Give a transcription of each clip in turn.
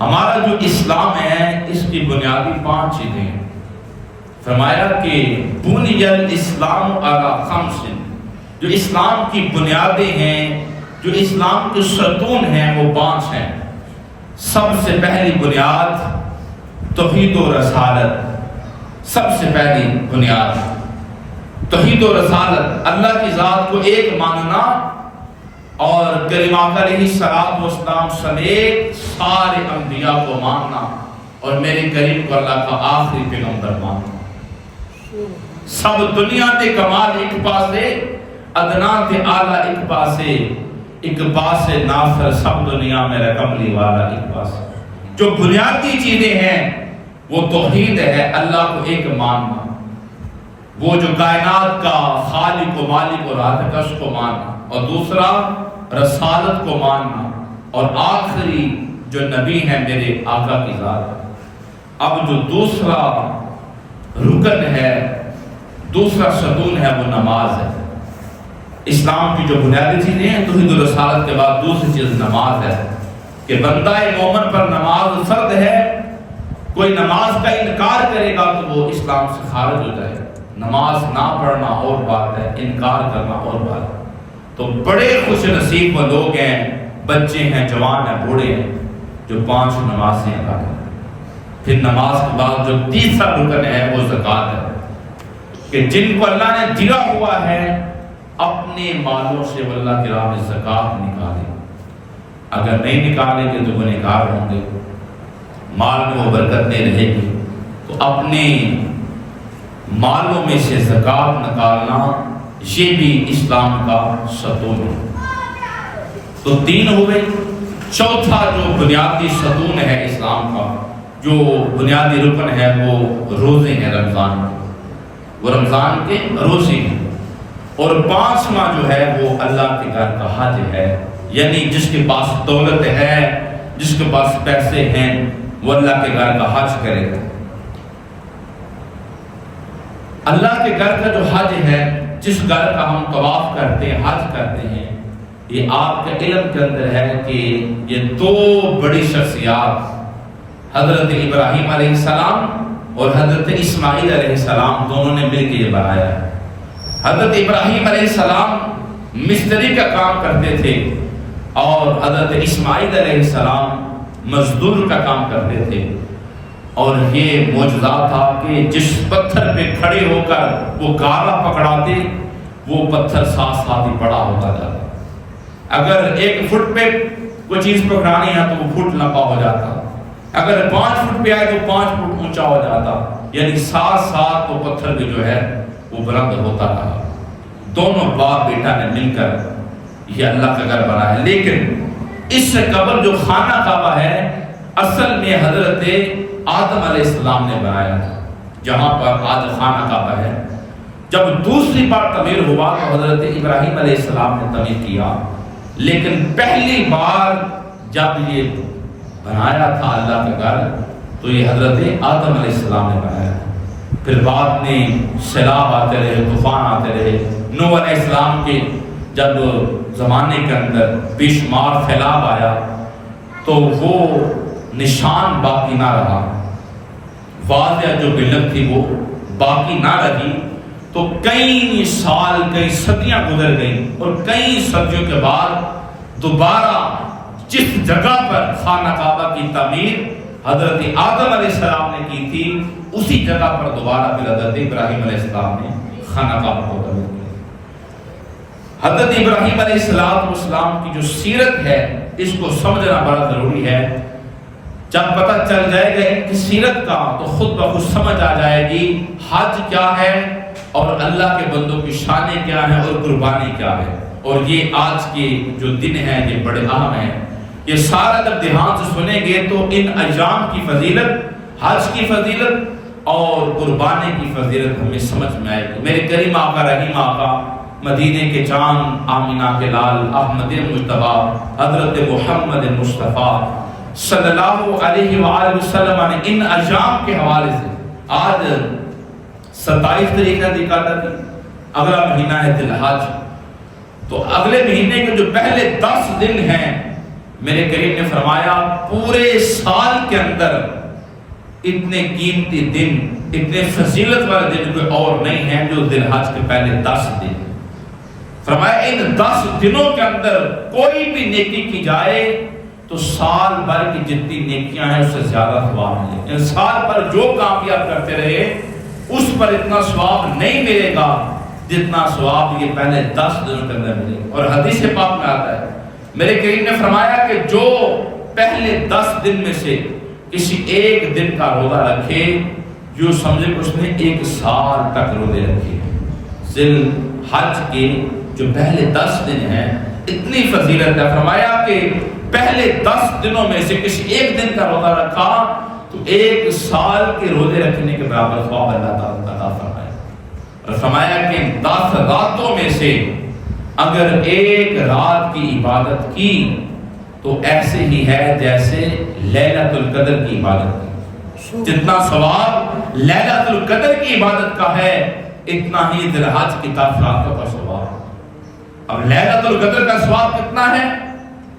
ہمارا جو اسلام ہے اس کی بنیادی 5 چیزیں ہیں۔ فرمایا کہ بنی الاسلام علی 5، جو اسلام کی بنیادیں ہیں، جو اسلام کے ستون ہیں وہ 5 ہیں۔ سب سے پہلی بنیاد توحید و رسالت، سب سے پہلی بنیاد توحید و رسالت، اللہ کی ذات کو ایک ماننا اور کریم آقا علیہ الصلوۃ والسلام سمیت سارے انبیاء کو ماننا اور میرے کریم کو اللہ کا آخری پیغمبر ماننا۔ سب دنیا تے کمال ایک پاسے، ادنا تے اعلیٰ ایک پاسے، ایک پاسے ناصر سب دنیا میرا کملی والا ایک پاسے۔ جو بنیادی چیزیں ہیں وہ توحید ہے، اللہ کو ایک ماننا، وہ جو کائنات کا خالق و مالک و رازق ہے اس کو ماننا، اور دوسرا رسالت کو ماننا، اور آخری جو نبی ہے میرے آقا کی ذات۔ اب جو دوسرا رکن ہے، دوسرا ستون ہے وہ نماز ہے۔ اسلام کی جو بنیادی چیزیں ہیں توحید و رسالت کے بعد دوسری چیز نماز ہے، کہ بندہ مومن پر نماز فرض ہے۔ کوئی نماز کا انکار کرے گا تو وہ اسلام سے خارج ہو جائے گا۔ نماز نہ پڑھنا اور بات ہے، انکار کرنا اور بات ہے۔ تو بڑے خوش نصیب وہ لوگ ہیں، بچے ہیں، جوان ہیں، بوڑھے ہیں، جو 5 نمازیں ادا کریں۔ پھر نماز کے بعد جو تیسرا رکن ہے وہ زکوٰۃ ہے، کہ جن کو اللہ نے دیا ہوا ہے اپنے مالوں سے وہ اللہ کی راہ میں زکوٰۃ نکالے۔ اگر نہیں نکالیں گے تو گنہگار ہوں گے، مال میں وہ برکت نہیں رہے گی۔ تو اپنے مالوں میں سے زکوٰۃ نکالنا یہ بھی اسلام کا ستون ہے۔ تو 3 ہوئے۔ چوتھا جو بنیادی ستون ہے اسلام کا، جو بنیادی رکن ہے وہ روزے ہیں، رمضان کے، وہ رمضان کے روزے ہیں۔ اور 5واں جو ہے وہ اللہ کے گھر کا حج ہے، یعنی جس کے پاس دولت ہے، جس کے پاس پیسے ہیں وہ اللہ کے گھر کا حج کرے گا۔ اللہ کے گھر کا جو حج ہے، جس گھر کا ہم طواف کرتے ہیں، حج کرتے ہیں، یہ آپ کے علم کے اندر ہے کہ یہ 2 بڑی شخصیات حضرت ابراہیم علیہ السلام اور حضرت اسماعیل علیہ السلام دونوں نے مل کے یہ بنایا ہے۔ حضرت ابراہیم علیہ السلام مستری کا کام کرتے تھے اور حضرت اسماعیل علیہ السلام مزدور کا کام کرتے تھے، اور یہ معجزہ تھا کہ جس پتھر پہ کھڑے ہو کر وہ گارا پکڑاتے وہ پتھر ساتھ ساتھ ہی بڑا ہوتا جاتا۔ اگر 1 فٹ پہ کوئی چیز پکڑانی ہے تو وہ فٹ لمبا ہو جاتا، اگر 5 فٹ پہ آئے تو 5 فٹ اونچا ہو جاتا، یعنی ساتھ ساتھ وہ پتھر بھی جو ہے وہ بلند ہوتا رہا۔ دونوں باپ بیٹا نے مل کر یہ اللہ کا گھر بنا ہے۔ لیکن اس سے قبل جو خانہ کعبہ ہے اصل میں حضرت آدم علیہ السلام نے بنایا تھا، جہاں پر آج خانہ کعبہ ہے۔ جب دوسری بار تعمیر ہوا تو حضرت ابراہیم علیہ السلام نے تعمیر کیا، لیکن پہلی بار جب یہ بنایا تھا اللہ کا گھر تو یہ حضرت آدم علیہ السلام نے بنایا تھا۔ پھر بعد میں سیلاب آتے رہے، طوفان آتے رہے، نوح علیہ السلام کے جب زمانے کے اندر بے شمار سیلاب آیا تو وہ نشان باقی نہ رہا، واضح جو ملت تھی وہ باقی نہ رہی۔ تو کئی سال، کئی صدیاں گزر گئیں، اور کئی صدیوں کے بعد دوبارہ جس جگہ پر خانہ کعبہ کی تعمیر حضرت آدم علیہ السلام نے کی تھی اسی جگہ پر دوبارہ پھر حضرت ابراہیم علیہ السلام نے خانہ کعبہ کو تعمیر کیا۔ حضرت ابراہیم علیہ السلام کی جو سیرت ہے اس کو سمجھنا بڑا ضروری ہے۔ جب پتہ چل جائے گا ان کی سیرت کا تو خود بخود سمجھ آ جائے گی حج کیا ہے اور اللہ کے بندوں کی شانیں کیا ہیں اور قربانی کیا ہے۔ اور یہ آج کے جو دن ہیں یہ بڑے اہم ہیں۔ یہ سارا جب دھیان سے سنیں گے تو ان ایام کی فضیلت، حج کی فضیلت اور قربانی کی فضیلت ہمیں سمجھ میں آئے گی۔ میرے کریم آقا رحیم آقا، مدینے کے چاند، آمینہ کے لال، احمد مجتبیٰ، حضرت محمد مصطفیٰ صلی اللہ علیہ وآلہ وسلم نے ان ایام کے حوالے سے، آج 27 تاریخ ہے ذوالقعدہ کی، اگلا مہینہ ہے ذی الحج، تو اگلے مہینے کے جو پہلے 10 دن ہیں میرے کریم نے فرمایا پورے سال کے اندر اتنے قیمتی دن، اتنے فضیلت والے دن کوئی اور نہیں ہیں جو ذی الحج کے پہلے 10 دن۔ فرمایا ان 10 دنوں کے اندر کوئی بھی نیکی کی جائے تو سال بھر کی جتنی نیکیاں ہیں اس سے زیادہ ثواب ملے۔ ان سال پر جو کام بھی آپ کرتے رہے اس پر اتنا ثواب نہیں ملے گا جتنا ثواب یہ پہلے 10 دنوں کے اندر ملے گا۔ اور حدیث پاک میں آتا ہے میرے کریم نے فرمایا کہ جو پہلے 10 دن میں سے کسی ایک دن کا روزہ رکھے جو سمجھے کہ اس نے 1 سال تک روزے رکھے۔ ذی الحج کے جو پہلے 10 دن ہیں اتنی فضیلت ہے، فرمایا کہ پہلے 10 دنوں میں سے کسی ایک دن کا روزہ رکھا تو 1 سال کے روزے رکھنے کے برابر ثواب اللہ تعالیٰ عطا فرمایا۔ اور فرمایا کہ 10 راتوں میں سے اگر ایک رات کی عبادت کی تو ایسے ہی ہے جیسے لیلۃ القدر کی عبادت کی۔ جتنا ثواب لیلۃ القدر کی عبادت کا ہے اتنا ہی ذی الحج کی 10 راتوں کا ثواب۔ اب لیلۃ القدر کا ثواب کتنا ہے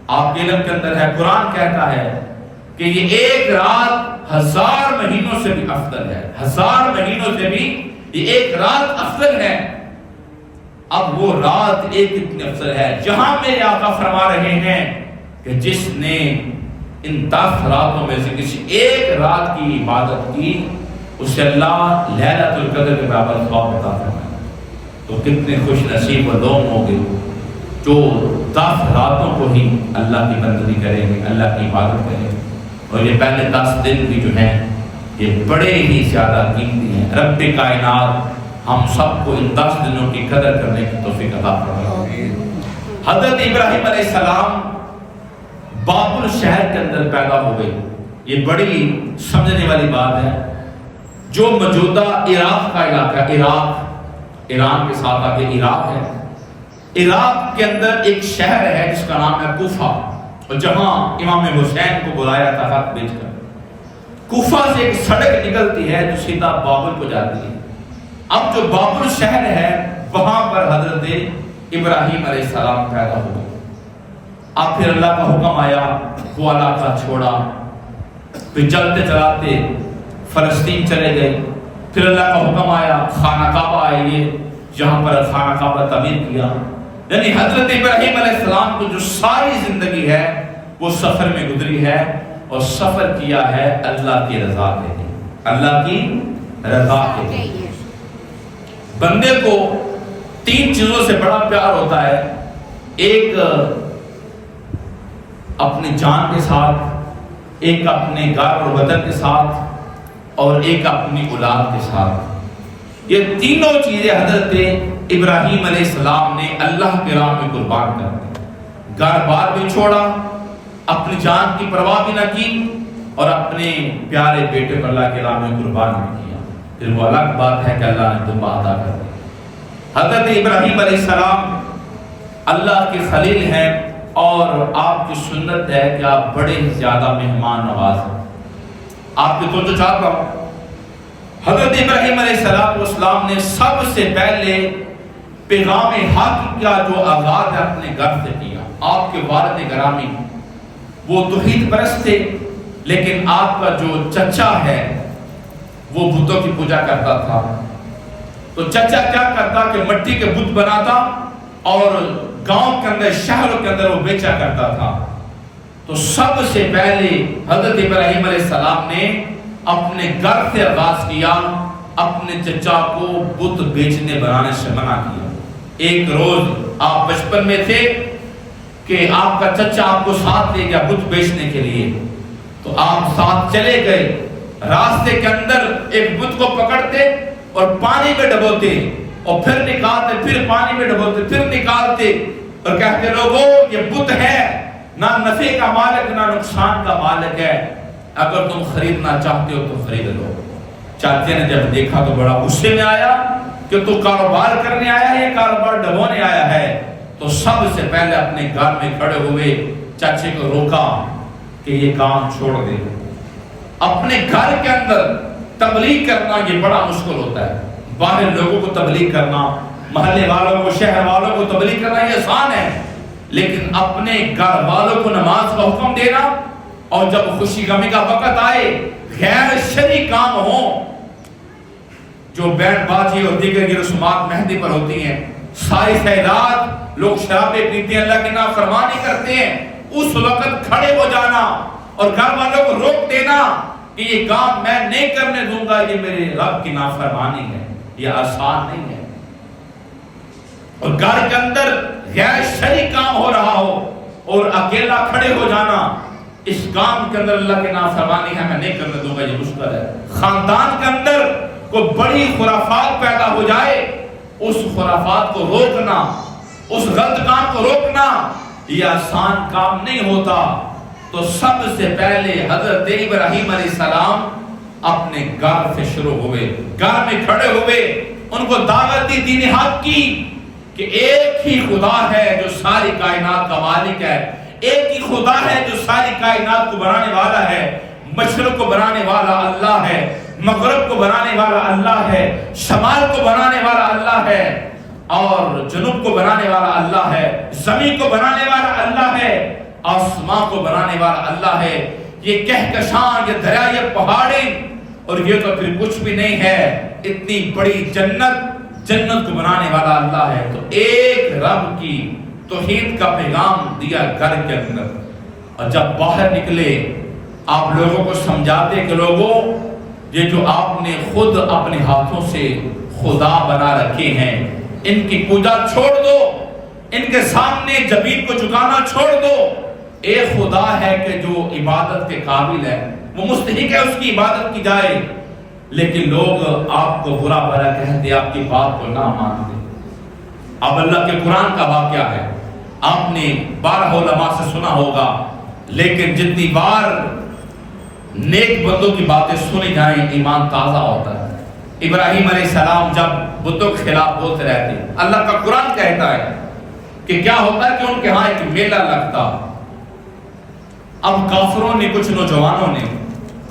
آپ کے علم کے اندر ہے، قرآن کہتا ہے کہ یہ ایک رات 1000 مہینوں سے بھی افضل ہے، 1000 مہینوں سے بھی یہ ایک رات افضل ہے۔ اب وہ رات ایک اتنی افضل ہے جہاں میرے آقا فرما رہے ہیں کہ جس نے ان 10 راتوں میں سے کسی ایک رات کی عبادت کی اسے اللہ لیلۃ القدر کے برابر ثواب عطا فرمائے۔ تو کتنے خوش نصیب وہ لوگ ہوں گے جو 10 راتوں کو ہی اللہ کی بندگی کریں گے، اللہ کی عبادت کریں گے۔ اور یہ پہلے 10 دن بھی جو ہیں یہ بڑے ہی زیادہ قیمتی ہیں۔ رب کائنات ہم سب کو ان 10 دنوں کی قدر کرنے کی توفیق عطا فرمائے۔ حضرت ابراہیم علیہ السلام بابل شہر کے اندر پیدا ہو گئے۔ یہ بڑی سمجھنے والی بات ہے۔ جو موجودہ عراق کا علاقہ، عراق ایران کے ساتھ آگے عراق ہے، عراق کے اندر ایک شہر ہے جس کا نام ہے کوفہ، اور جہاں امام حسین کو بلایا تھا خط بھیج کر۔ کوفہ سے ایک سڑک نکلتی ہے جو سیدھا بابل کو جاتی ہے۔ اب جو بابل شہر ہے وہاں پر حضرت ابراہیم علیہ السلام پیدا ہوئے۔ اب پھر اللہ کا حکم آیا، وہ علاقہ چھوڑا، پھر چلتے چلاتے فلسطین چلے گئے۔ پھر اللہ کا حکم آیا خانہ کعبہ آئیے، جہاں پر خانہ کعبہ تعمیر کیا۔ یعنی حضرت ابراہیم علیہ السلام کو جو ساری زندگی ہے وہ سفر میں گزری ہے، اور سفر کیا ہے اللہ کی رضا کے لیے، اللہ کی رضا کے لیے۔ بندے کو 3 چیزوں سے بڑا پیار ہوتا ہے، ایک اپنی جان کے ساتھ، ایک اپنے گھر اور وطن کے ساتھ، اور ایک اپنی اولاد کے ساتھ۔ یہ تینوں چیزیں حضرت ابراہیم علیہ السلام نے اللہ کے راہ میں قربان کر دی۔ گھر بار بھی چھوڑا، اپنی جان کی پرواہ بھی نہ کی، اور اپنے پیارے بیٹے کو اللہ کے راہ میں قربان بھی کیا۔ پھر وہ الگ بات ہے کہ اللہ نے تمہیں عطا کر دی۔ حضرت ابراہیم علیہ السلام اللہ کے خلیل ہیں، اور آپ کی سنت ہے کہ آپ بڑے زیادہ مہمان نواز ہیں۔ آپ کی توجہ چاہتا ہوں، حضرت ابراہیم علیہ السلام نے سب سے پہلے پیغام حق کا جو آغاز ہے اپنے گھر سے کیا۔ آپ کے والد گرامی وہ توحید پرست تھے، لیکن آپ کا جو چچا ہے وہ بتوں کی پوجا کرتا تھا۔ تو چچا کیا کرتا کہ مٹی کے بت بناتا اور گاؤں کے اندر، شہروں کے اندر وہ بیچا کرتا تھا۔ تو سب سے پہلے حضرت ابراہیم علیہ السلام نے اپنے گھر سے آغاز کیا، اپنے چچا کو بت بیچنے بنانے سے منع کیا۔ ایک روز آپ بچپن میں تھے کہ آپ کا چچا آپ کو ساتھ لے گیا بت بیچنے کے لیے، تو آپ ساتھ چلے گئے۔ راستے کے اندر ایک بت کو پکڑتے اور پانی میں ڈبوتے، اور پھر نکالتے، پھر پانی میں ڈبوتے، پھر نکالتے، اور کہتے لوگوں یہ بت ہے، نہ نفع کا مالک نہ نقصان کا مالک ہے، اگر تم خریدنا چاہتے ہو تو خرید لو۔ چاچے نے جب دیکھا تو بڑا غصے میں آیا کہ تو کاروبار کرنے آیا ہے یا کاروبار ڈبونے آیا ہے؟ تو سب سے پہلے اپنے گھر میں کھڑے ہوئے چاچے کو روکا کہ یہ کام چھوڑ دے۔ اپنے گھر کے اندر تبلیغ کرنا یہ بڑا مشکل ہوتا ہے۔ باہر لوگوں کو تبلیغ کرنا، محلے والوں کو، شہر والوں کو تبلیغ کرنا یہ آسان ہے، لیکن اپنے گھر والوں کو نماز کا حکم دینا اور جب خوشی غمی کا وقت آئے غیر شرعی کام ہوں، جو بینڈ بازی اور دیگر کی رسومات مہندی پر ہوتی ہیں، ساری خیرات لوگ شرابیں پیتے ہیں، اللہ کی نافرمانی کرتے ہیں، اس وقت کھڑے ہو جانا اور گھر والوں کو روک دینا کہ یہ کام میں نہیں کرنے دوں گا، یہ میرے رب کی نافرمانی ہے، یہ آسان نہیں ہے۔ اور گھر کے اندر غیر شرعی کام ہو رہا ہو اور اکیلا کھڑے ہو جانا، اس کام کے اندر اللہ کی نافرمانی ہے، میں نہیں کرنے دوں گا، یہ مشکل ہے۔ خاندان کے اندر کوئی بڑی خرافات پیدا ہو جائے، اس خرافات کو روکنا، اس غلط کام کو روکنا یہ آسان کام نہیں ہوتا۔ تو سب سے پہلے حضرت ابراہیم علیہ السلام اپنے گھر سے شروع ہوئے، گھر میں کھڑے ہوئے، ان کو دعوت دی دین حق کی کہ ایک ہی خدا ہے جو ساری کائنات کا مالک ہے، ایک ہی خدا ہے جو ساری کائنات کو بنانے والا ہے، مشرق کو بنانے والا اللہ ہے، مغرب کو بنانے والا اللہ ہے، شمال کو بنانے والا اللہ ہے، اور جنوب کو بنانے والا اللہ ہے، زمین کو بنانے والا اللہ ہے، آسمان کو بنانے والا اللہ ہے۔ یہ کہکشاں، یہ دریا، یہ پہاڑیں، اور یہ تو پھر کچھ بھی نہیں ہے، اتنی بڑی جنت کو بنانے والا اللہ ہے۔ تو ایک رب کی توحید کا پیغام دیا گھر کے اندر، اور جب باہر نکلے آپ لوگوں کو سمجھاتے کہ لوگوں، یہ جو آپ نے خود اپنے ہاتھوں سے خدا بنا رکھے ہیں، ان کی پوجا چھوڑ دو، ان کے سامنے جبین کو جھکانا چھوڑ دو۔ ایک خدا ہے کہ جو عبادت کے قابل ہے، وہ مستحق ہے اس کی عبادت کی جائے، لیکن لوگ آپ کو برا بھلا کہتے، آپ کی بات کو نہ مانتے۔ اب اللہ کے قرآن کا واقعہ ہے، آپ نے بارہ علماء سے سنا ہوگا، لیکن جتنی بار نیک بندوں کی باتیں سنی جائیں ایمان تازہ ہوتا ہے۔ ابراہیم علیہ السلام جب بتوں کے خلاف بولتے رہتے، اللہ کا قرآن کہتا ہے کہ کیا ہوتا ہے کہ ان کے ہاں ایک میلہ لگتا۔ اب کافروں نے، کچھ نوجوانوں نے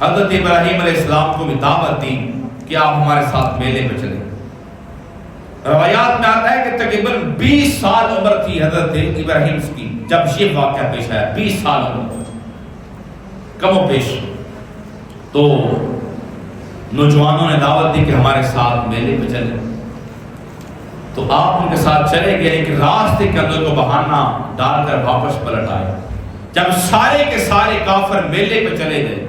حضرت ابراہیم علیہ السلام کو بھی دعوت دی کہ آپ ہمارے ساتھ میلے میں چلیں۔ روایات میں آتا ہے کہ تقریباً 20 سال عمر تھی حضرت ابراہیم کی جب یہ واقعہ پیش آیا، 20 سال عمر کم و بیش۔ تو نوجوانوں نے دعوت دی کہ ہمارے ساتھ میلے میں چلیں، تو آپ ان کے ساتھ چلے گئے، لیکن راستے کے اندر کو بہانہ ڈال کر واپس پلٹ آئے۔ جب سارے کے سارے کافر میلے پہ چلے گئے،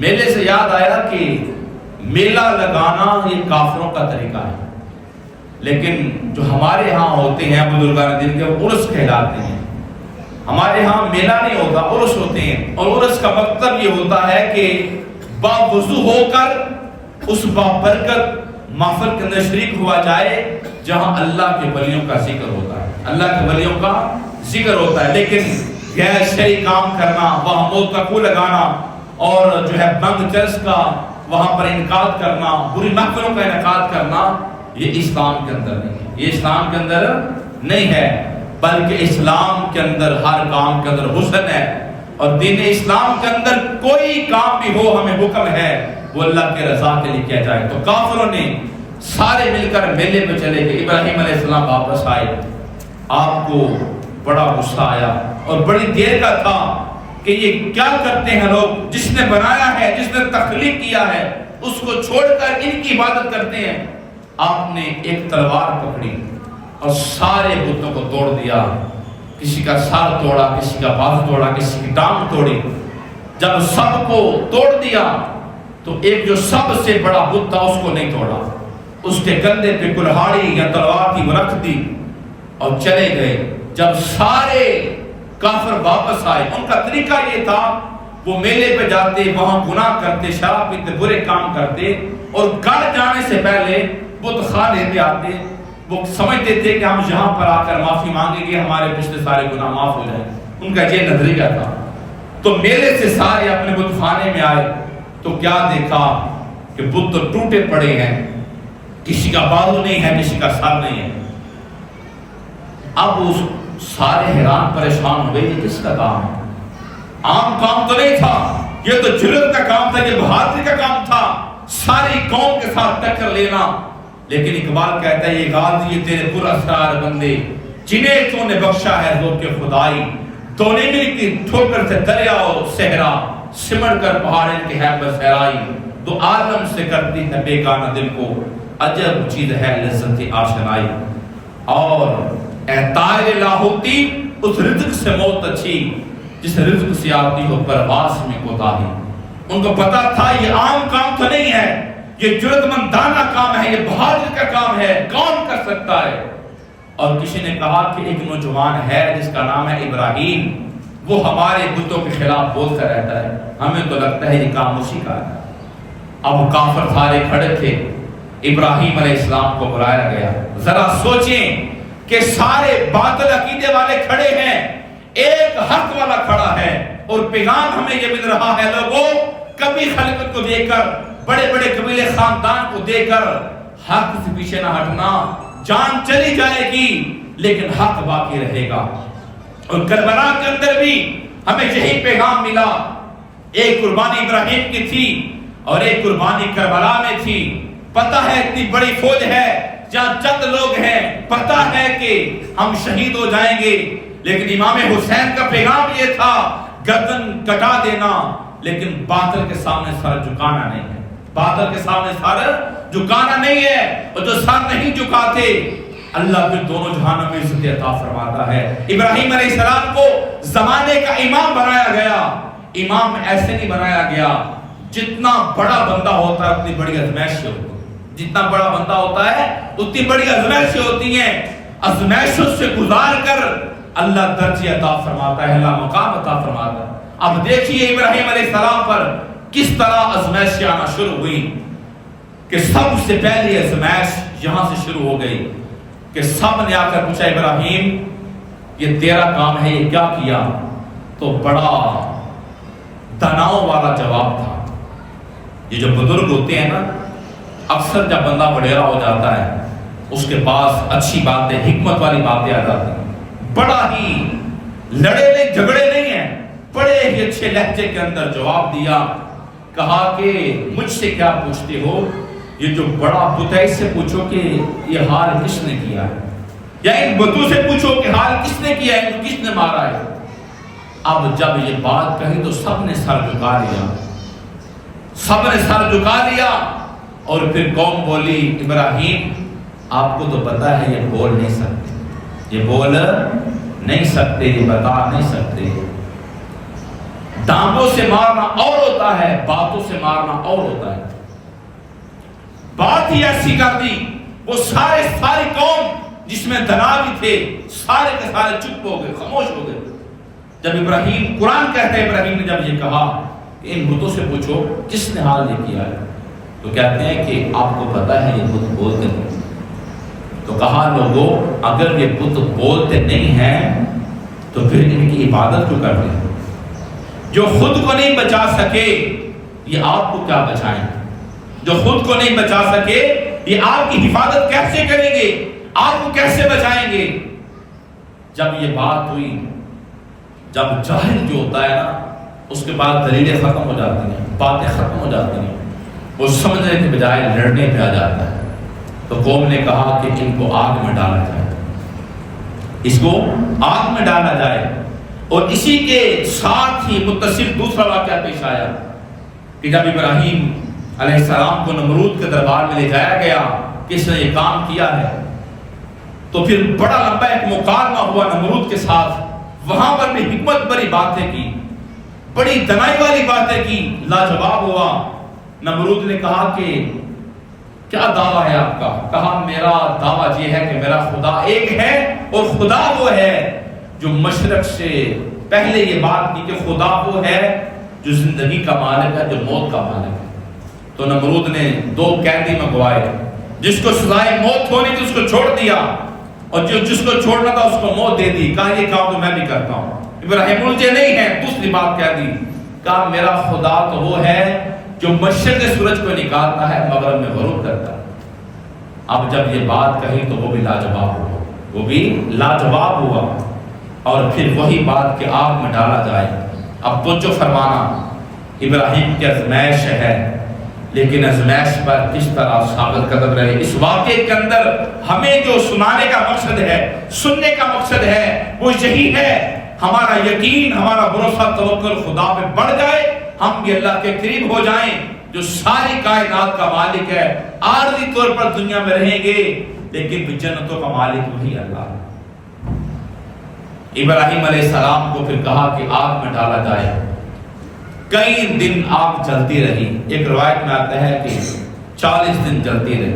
میلے سے یاد آیا کہ میلہ لگانا یہ کافروں کا طریقہ ہے، لیکن جو ہمارے ہاں ہوتے ہیں بزرگان دین کے، وہ عرس کہلاتے ہیں۔ ہمارے ہاں میلہ نہیں ہوتا، عرس ہوتے ہیں، اور عرس کا مطلب یہ ہوتا ہے کہ باوضو ہو کر اس بابرکت محفل کے اندر شریک ہوا جائے جہاں اللہ کے ولیوں کا ذکر ہوتا ہے، اللہ کے ولیوں کا ذکر ہوتا ہے۔ لیکن غیر شرعی کام کرنا، وہاں موت کا کوہ لگانا، اور جو ہے بند چرس کا وہاں پر انعقاد کرنا، بری محفلوں کا انعقاد کرنا، یہ اسلام کے اندر نہیں ہے، یہ اسلام کے اندر نہیں ہے، بلکہ اسلام کے اندر ہر کام کے اندر حسن ہے، اور دین اسلام کے اندر کوئی کام بھی ہو ہمیں حکم ہے وہ اللہ کے رضا کے لیے کیا جائے۔ تو کافروں نے سارے مل کر میلے میں چلے گئے، ابراہیم علیہ السلام واپس آئے، آپ کو بڑا غصہ آیا، اور بڑی دیر کا تھا کہ یہ کیا کرتے ہیں لوگ، جس نے بنایا ہے، جس نے تخلیق کیا ہے، اس کو چھوڑ کر ان کی عبادت کرتے ہیں۔ آپ نے ایک تلوار پکڑی اور سارے بتوں کو توڑ دیا، کسی کا سر توڑا، کسی کا بازو توڑا، کسی کی ٹانگ توڑی۔ جب سب کو توڑ دیا تو ایک جو سب سے بڑا بت تھا اس کو نہیں توڑا، اس کے گندے پہ کلہاڑی یا تلوار تھی وہ رکھ دی اور چلے گئے۔ جب سارے کافر واپس آئے، ان کا طریقہ یہ تھا، وہ میلے پہ جاتے، وہاں گناہ کرتے، شراب پیتے، برے کام کرتے، اور گھر جانے سے پہلے بت خانے پہ آتے۔ وہ سمجھتے تھے کہ ہم یہاں پر آ کر معافی مانگیں گے، ہمارے پچھلے سارے گناہ معاف ہو جائیں، ان کا یہ نظریہ تھا۔ تو میلے سے سارے اپنے بت خانے میں آئے تو کیا دیکھا کہ بت تو ٹوٹے پڑے ہیں، کسی کا بازو نہیں ہے، کسی کا سر نہیں ہے۔ اب اس سارے حیران پریشان ہوئے، یہ کس کا کام ہے؟ عام کام تو نہیں تھا، یہ تو جرت کا کام تھا، یہ بہادری کا کام تھا، ساری قوم کے ساتھ ٹکر لینا۔ لیکن اقبال کہتا ہے، یہ غازی تیرے پر اسرار بندے، جنہیں تو نے بخشا ہے روح کے خدائی، تو نے مل کی ٹھوکر سے دریا و صحرا، سمڑ کر پہاڑ ان کے ہے بسہرائی، تو عالم سے کرتی ہے بیگانہ دل کو، عجب چیز ہے لذت آشنائی۔ اور اے طائر لاہوتی، اس رزق سے موت اچھی جس رزق سے آتی ہو پرواز میں کوتاہی۔ ان کو پتا تھا یہ عام کام تو نہیں ہے، یہ جرأت مندانہ کام ہے، یہ بہادر کا کام ہے، کون کر سکتا ہے؟ اور کسی نے کہا کہ ایک نوجوان ہے جس کا نام ہے ابراہیم، وہ ہمارے بتوں کے خلاف بولتا رہتا ہے، ہمیں تو لگتا ہے یہ کام اسی کا ہے۔ اب کافر سارے کھڑے تھے، ابراہیم علیہ السلام کو بلایا گیا۔ ذرا سوچیں کہ سارے باطل عقیدے والے کھڑے ہیں، ایک حق والا کھڑا ہے، اور پیغام ہمیں یہ مل رہا ہے، لوگوں کبھی خلقت کو دیکھ کر، بڑے بڑے قبیلے خاندان کو دیکھ کر حق سے پیچھے نہ ہٹنا، جان چلی جائے گی لیکن حق باقی رہے گا۔ اور کربلا کے اندر بھی ہمیں یہی پیغام ملا، ایک قربانی ابراہیم کی تھی اور ایک قربانی کربلا میں تھی۔ پتہ ہے اتنی بڑی فوج ہے، جہاں چند لوگ ہیں، پتہ ہے کہ ہم شہید ہو جائیں گے، لیکن امام حسین کا پیغام یہ تھا گردن کٹا دینا، لیکن باطل کے سامنے سر جھکانا نہیں ہے، باطل کے سامنے سر جھکانا نہیں ہے، اور جو سر نہیں جھکاتے اللہ پھر دونوں جہانوں میں عزت عطا فرماتا ہے۔ ابراہیم علیہ السلام کو زمانے کا امام بنایا گیا، امام ایسے نہیں بنایا گیا، جتنا بڑا بندہ ہوتا ہے اتنی بڑی آزمائشیں ہوتی ہیں، جتنا بڑا بندہ ہوتا ہے اتنی بڑی آزمائشیں ہوتی ہیں، آزمائشوں سے گزار کر اللہ درجے عطا فرماتا ہے، اللہ مقام عطا فرماتا ہے۔ اب دیکھیے ابراہیم علیہ السلام پر کس طرح آزمائشیں آنا شروع ہوئی، کہ سب سے پہلی آزمائش یہاں سے شروع ہو گئی کہ سب نے آ کر پوچھا ابراہیم یہ تیرا کام ہے، یہ کیا کیا؟ تو بڑا تناؤ والا جواب تھا۔ یہ جو بزرگ ہوتے ہیں نا، اکثر جب بندہ وڈیرا ہو جاتا ہے اس کے پاس اچھی باتیں، حکمت والی باتیں آ جاتی ہیں، بڑا ہی لڑے نہیں جھگڑے نہیں ہیں، بڑے ہی اچھے لہجے کے اندر جواب دیا، کہا کہ مجھ سے کیا پوچھتے ہو، یہ جو بڑا بت ہے اس سے پوچھو کہ یہ حال کس نے کیا ہے، یا ان بتوں سے پوچھو کہ حال کس نے کیا ہے، کس نے مارا ہے۔ اب جب یہ بات کہی تو سب نے سر جھکا لیا، سب نے سر جھکا لیا، اور پھر قوم بولی ابراہیم آپ کو تو پتا ہے یہ بول نہیں سکتے، یہ بول نہیں سکتے، یہ بتا نہیں سکتے، ڈانگوں سے مارنا اور ہوتا ہے، باتوں سے مارنا اور ہوتا ہے۔ بات ہی ایسی کر دی، وہ ساری قوم جس میں دنا بھی تھے سارے کے سارے چپ ہو گئے، خاموش ہو گئے۔ جب ابراہیم، قرآن کہتے ہیں ابراہیم نے جب یہ کہا کہ ان بتوں سے پوچھو کس نے حال یہ کیا ہے، تو کہتے ہیں کہ آپ کو پتا ہے یہ بت بولتے نہیں۔ تو کہا لوگوں اگر یہ بت بولتے نہیں ہیں تو پھر ان کی عبادت کیوں کر رہے ہیں؟ جو خود کو نہیں بچا سکے یہ آپ کو کیا بچائیں؟ جو خود کو نہیں بچا سکے یہ آپ کی حفاظت کیسے کریں گے؟ آپ کو کیسے بچائیں گے؟ جب یہ بات ہوئی، جب جاہل جو ہوتا ہے نا اس کے بعد دلیلیں ختم ہو جاتی ہیں، باتیں ختم ہو جاتی ہیں، وہ سمجھنے کے بجائے لڑنے پہ آ جاتا ہے۔ تو قوم نے کہا کہ ان کو آگ میں ڈالا جائے، اس کو آگ میں ڈالا جائے۔ اور اسی کے ساتھ ہی متصل دوسرا واقعہ پیش آیا کہ جب ابراہیم علیہ السلام کو نمرود کے دربار میں لے جایا گیا کہ اس نے یہ کام کیا ہے، تو پھر بڑا لمبا ایک مکالمہ ہوا نمرود کے ساتھ، وہاں پر بھی حکمت بری باتیں کی، بڑی دنائی والی باتیں کی، لاجواب ہوا۔ نمرود نے کہا کہ کیا دعویٰ ہے آپ کا؟ کہا میرا دعویٰ یہ ہے کہ میرا خدا ایک ہے، اور خدا وہ ہے جو مشرق سے پہلے یہ بات کی کہ خدا وہ ہے جو زندگی کا مالک ہے، جو موت کا مالک ہے۔ تو نمرود نے 2 قیدی منگوائے، جس کو سزائے موت ہونی تھی اس کو چھوڑ دیا، اور جس کو چھوڑنا تھا اس کو موت دے دی۔ کہا یہ کام تو میں بھی کرتا ہوں۔ ابراہیم الجھے نہیں ہے، دوسری بات کہہ دی، کہا میرا خدا تو وہ ہے جو مشرق سورج کو نکالتا ہے، مغرب میں غروب کرتا ہے۔ اب جب یہ بات کہی تو وہ بھی لاجواب ہوا، وہ بھی لاجواب ہوا، اور پھر وہی بات کہ آگ میں ڈالا جائے۔ اب توجہ فرمانا، ابراہیم کی آزمائش ہے لیکن ازمائش پر کس طرح ثابت قدم رہے۔ اس واقعے کے اندر ہمیں جو سنانے کا مقصد ہے، سننے کا مقصد ہے، وہ یہی ہے ہمارا یقین، ہمارا بھروسہ توکل خدا پہ بڑھ جائے، ہم بھی اللہ کے قریب ہو جائیں جو ساری کائنات کا مالک ہے۔ عارضی طور پر دنیا میں رہیں گے لیکن جنتوں کا مالک وہی اللہ ہے۔ ابراہیم علیہ السلام کو پھر کہا کہ آگ میں ڈالا جائے، کئی دن آگ جلتی رہی، ایک روایت میں آتا ہے کہ 40 دن جلتی رہی۔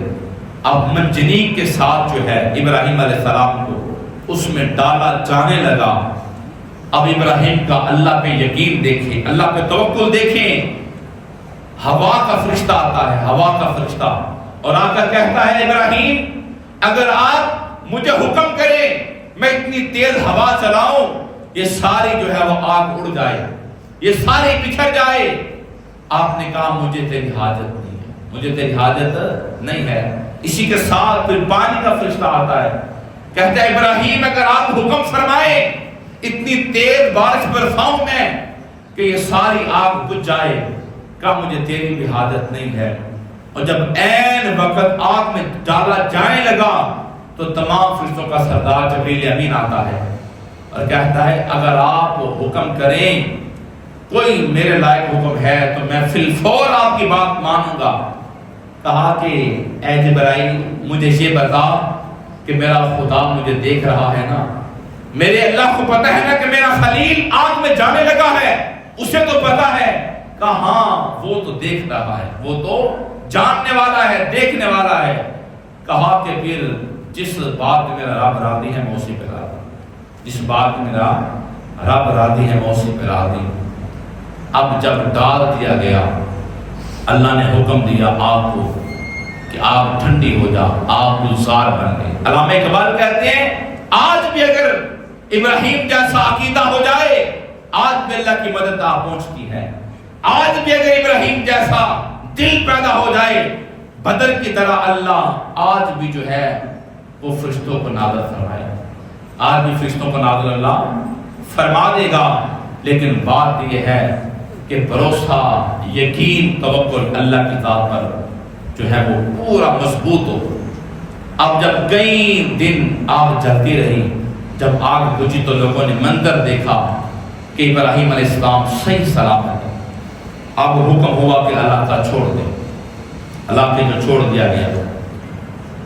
اب منجنیق کے ساتھ جو ہے ابراہیم علیہ السلام کو اس میں ڈالا جانے لگا۔ اب ابراہیم کا اللہ پہ یقین دیکھیں، اللہ پہ توکل دیکھیں۔ ہوا کا فرشتہ آتا ہے، ہوا کا فرشتہ، اور آ کر کہتا ہے ابراہیم اگر آپ مجھے حکم کریں میں اتنی تیز ہوا چلاؤں یہ ساری جو ہے وہ آگ اڑ جائے، یہ ساری بکھر جائے۔ آپ نے کہا مجھے تیری حاجت نہیں ہے، مجھے تیری حاجت نہیں ہے۔ اسی کے ساتھ پھر پانی کا فرشتہ آتا ہے، کہتا ہے ابراہیم اگر آپ حکم فرمائیں اتنی تیز بارش برساؤں میں کہ یہ ساری آگ بجھ جائے، کہا مجھے تیری بھی حاجت نہیں ہے۔ اور جب عین وقت آگ میں ڈالا جانے لگا تو تمام فرشتوں کا سردار جبریل امین آتا ہے اور کہتا ہے اگر آپ حکم کریں، کوئی میرے لائق حکم ہے تو میں فی الفور آپ کی بات مانوں گا۔ کہا کہ اے جبرائیل مجھے یہ بتا کہ میرا خدا مجھے دیکھ رہا ہے نا، میرے اللہ کو پتہ ہے نا کہ میرا خلیل آگ میں جانے لگا ہے، اسے تو پتہ ہے۔ کہا ہاں وہ تو دیکھ رہا ہے، وہ تو جاننے والا ہے، دیکھنے والا ہے۔ کہا کہ پھر جس بات میں میرا رب راضی ہے میں اسی پہ راضی ہوں، جس بات میں میرا رب راضی ہے میں اسی پہ راضی ہوں۔ اب جب ڈال دیا گیا، اللہ نے حکم دیا آگ کو کہ آگ ٹھنڈی ہو جا، آگ گلزار بن گئی۔ علامہ اقبال کہتے ہیں آج بھی اگر ابراہیم جیسا عقیدہ ہو جائے آج بھی اللہ کی مدد آ پہنچتی ہے۔ آج بھی اگر ابراہیم جیسا دل پیدا ہو جائے بدر کی طرح، اللہ آج بھی جو ہے وہ فرشتوں کو نازل فرمائے، آج بھی فرشتوں کو نازل اللہ فرما دے گا۔ لیکن بات یہ ہے کہ بھروسہ، یقین، توکل اللہ کی ذات پر جو ہے وہ پورا مضبوط ہو۔ اب جب کئی دن آگ جلتی رہی، جب آگ بجھی تو لوگوں نے منظر دیکھا کہ ابراہیم علیہ السلام صحیح سلامت ہے۔ اب حکم ہوا کہ علاقہ چھوڑ دے، علاقے کو چھوڑ دیا گیا،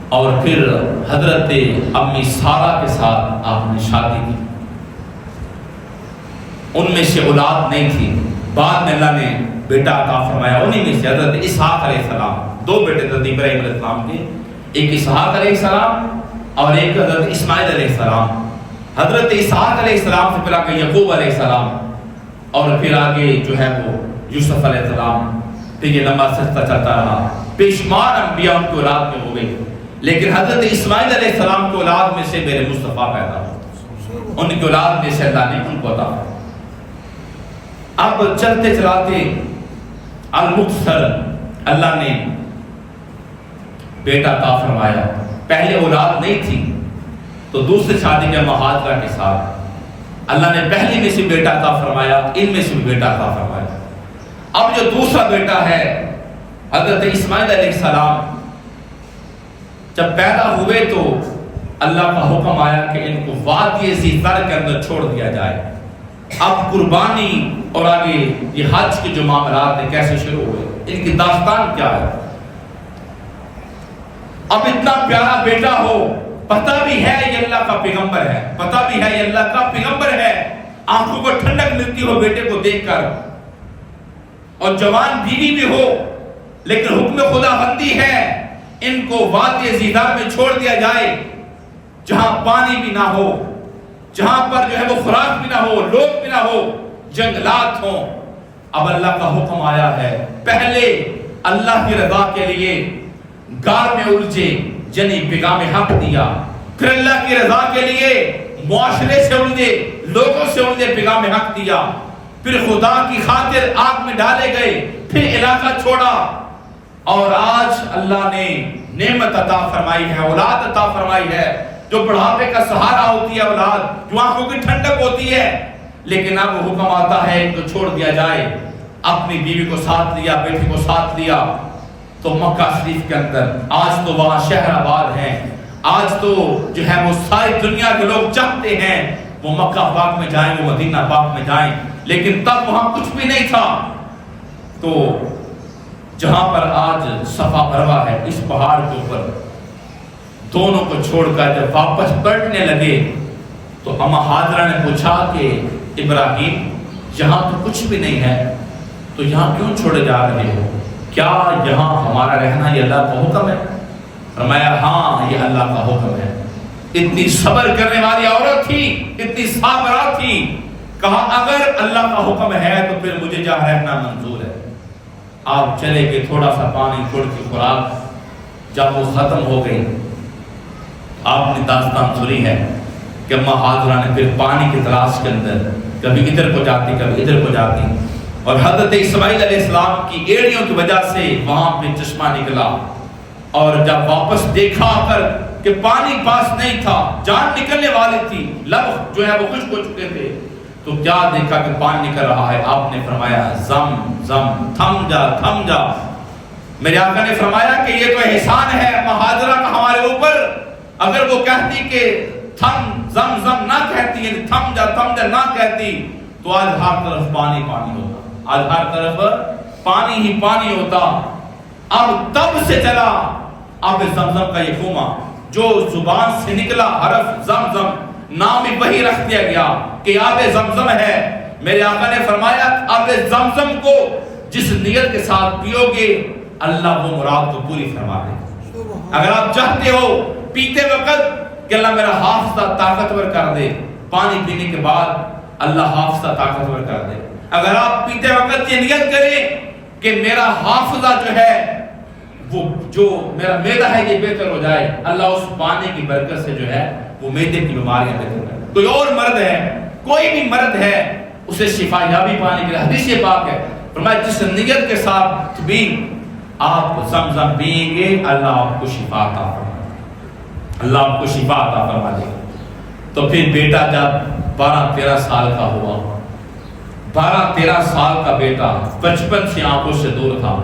اور پھر حضرت امی سارہ کے ساتھ آپ نے شادی کی۔ ان میں سے اولاد نہیں تھی، بعد میں اللہ نے بیٹا عطا فرمایا، انہی میں سے حضرت اسحاق علیہ السلام، دو بیٹے حضرت ابراہیم علیہ السلام کے، ایک اسحاق علیہ السلام اور ایک حضرت اسماعیل علیہ السلام۔ حضرت اسحاق علیہ السلام سے پھر آگے یعقوب علیہ السلام، اور پھر آگے جو ہے وہ یوسف علیہ السلام، پھر یہ لمبا سلسلہ چلتا رہا، بے شمار انبیاء ان کی اولاد میں ہو گئی، لیکن حضرت اسماعیل علیہ السلام کی اولاد میں سے میرے مصطفیٰ پیدا ہو، ان کی اولاد میں سے اللہ نے ان کو عطا۔ اب چلتے چلاتے المختصر اللہ نے بیٹا عطا فرمایا، پہلے اولاد نہیں تھی تو دوسری شادی کے مہاجرہ کے ساتھ اللہ نے پہلی میں سے بیٹا عطا فرمایا، ان میں سے بھی بیٹا عطا فرمایا۔ اب جو دوسرا بیٹا ہے حضرت اسماعیل علیہ السلام، جب پیدا ہوئے تو اللہ کا حکم آیا کہ ان کو وادی زیتر کے اندر چھوڑ دیا جائے۔ اب قربانی اور آگے یہ حج کے جو معاملات ہیں کیسے شروع ہوئے، ان کی داستان کیا ہے۔ اب اتنا پیارا بیٹا ہو، پتہ بھی ہے یہ اللہ کا پیغمبر ہے، پتہ بھی ہے یہ اللہ کا پیغمبر ہے، آنکھوں کو ٹھنڈک ملتی ہو بیٹے کو دیکھ کر، اور جوان بیوی بھی ہو، لیکن حکم خدا بندی ہے ان کو وادی زیدار میں چھوڑ دیا جائے جہاں پانی بھی نہ ہو، جہاں پر جو ہے وہ خوراک بھی نہ ہو، لوگ بھی نہ ہو، جنگلات ہوں۔ اب اللہ کا حکم آیا ہے، پہلے اللہ کی رضا کے لیے گار میں الجھے، جنی پیغام حق دیا، پھر اللہ کی رضا کے لیے معاشرے سے الجھے، لوگوں سے الجھے، پیغام حق دیا، پھر خدا کی خاطر آگ میں ڈالے گئے، پھر علاقہ چھوڑا، اور آج اللہ نے نعمت عطا فرمائی ہے، اولاد عطا فرمائی ہے، جو بڑھاپے کا سہارا ہوتی ہے اولاد، جو آنکھوں کی ٹھنڈک ہوتی ہے۔ لیکن اب حکم آتا ہے ان کو چھوڑ دیا جائے، اپنی بیوی کو ساتھ لیا، بیٹی کو ساتھ لیا، تو مکہ شریف کے اندر آج تو وہاں شہر آباد ہیں، آج تو جو ہے وہ ساری دنیا کے لوگ چاہتے ہیں وہ مکہ پاک میں جائیں، وہ مدینہ پاک میں جائیں، لیکن تب وہاں کچھ بھی نہیں تھا۔ تو جہاں پر آج صفا مروہ ہے، اس پہاڑ کے اوپر دونوں کو چھوڑ کر جب واپس پلٹنے لگے تو اما حاضرہ نے پوچھا کہ ابراہیم یہاں تو کچھ بھی نہیں ہے، تو یہاں کیوں چھوڑے جا رہے ہو؟ کیا یہاں ہمارا رہنا یہ اللہ کا حکم ہے؟ فرمایا ہاں یہ اللہ کا حکم ہے۔ اتنی صبر کرنے والی عورت تھی، اتنی صابرہ تھی، کہا اگر اللہ کا حکم ہے تو پھر مجھے جہاں رہنا منظور ہے۔ آپ چلے کہ تھوڑا سا پانی تھوڑ کی خوراک جب وہ ختم ہو گئی، آپ نے داستان سنی ہے کہ اما حاضرہ نے پھر پانی کی تلاش کے اندر کبھی ادھر کو جاتی کبھی ادھر کو جاتی، اور حضرت اسماعیل علیہ السلام کی ایڑیوں کی وجہ سے وہاں پہ چشمہ نکلا، اور جب واپس دیکھا کر کہ پانی پاس نہیں تھا، جان نکلنے والی تھی، لب جو ہے وہ خشک ہو چکے تھے، تو کیا دیکھا کہ پانی نکل رہا ہے، آپ نے فرمایا زم زم، تھم جا تھم جا۔ میرے آقا نے فرمایا کہ یہ تو احسان ہے اما حاضرہ کا ہمارے اوپر، اگر وہ کہتی کہ تھم زم زم نہ کہتی، یعنی تھم جا نہ کہتی، تو آج ہر طرف پانی پانی ہوتا، آج ہر طرف پانی ہی پانی ہوتا۔ اب تب سے چلا آب زمزم کا یہ کنواں، جو زبان سے نکلا حرف زمزم، نام ہی وہی رکھ دیا گیا کہ آب زمزم ہے۔ میرے آقا نے فرمایا آب زمزم کو جس نیت کے ساتھ پیو گے اللہ وہ مراد کو پوری فرما دے۔ اگر آپ چاہتے ہو پیتے وقت کہ اللہ میرا حافظہ طاقتور کر دے، پانی پینے کے بعد اللہ حافظہ طاقتور کر دے۔ اگر آپ پیتے وقت یہ نیت کریں کہ میرا حافظہ جو ہے وہ جو میرا معدہ ہے یہ بہتر ہو جائے، اللہ اس پانی کی برکت سے جو ہے وہ معدے کی بیماریاں بہتر کر دے۔ کوئی اور مرض ہے، کوئی بھی مرض ہے، اسے شفا یابی پانے کے لیے حدیث پاک ہے، فرمایا جس نیت کے ساتھ بھی آپ زمزم پئیں گے اللہ آپ کو شفا عطا فرمائے گا، اللہ آپ کو شفا عطا فرما دے گا۔ تو پھر بیٹا جب 12-13 سال کا ہوا، 12-13 سال کا بیٹا بچپن سے آنکھوں سے دور تھا،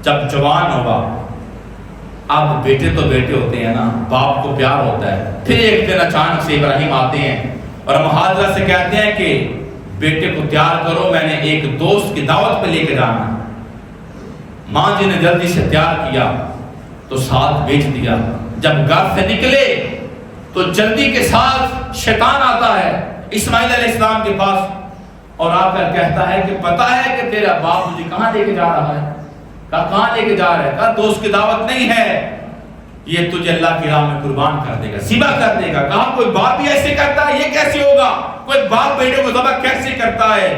جب جوان ہوا، اب بیٹے تو بیٹے ہوتے ہیں نا، باپ کو پیار ہوتا ہے۔ پھر ایک دن اچانک سے ابراہیم آتے ہیں اور اما حاضرہ سے کہتے ہیں کہ بیٹے کو تیار کرو، میں نے ایک دوست کی دعوت پہ لے کے جانا۔ ماں جی نے جلدی سے تیار کیا تو ساتھ بیچ دیا۔ جب گھر سے نکلے تو جلدی کے ساتھ شیطان آتا ہے اسماعیل علیہ السلام کے پاس اور آ کر کہتا ہے کہ پتہ ہے کہ تیرا باپ مجھے کہاں لے کے جا رہا ہے؟ کہاں لے کے جا رہا ہے؟ کہا دوست کی دعوت نہیں ہے، یہ تجھے اللہ کی راہ میں قربان کر دے گا، ذبح کر دے گا۔ کہا کوئی باپ بھی ایسے کرتا ہے؟ یہ کیسے ہوگا؟ کوئی باپ بیٹے کو ذبح کیسے کرتا ہے؟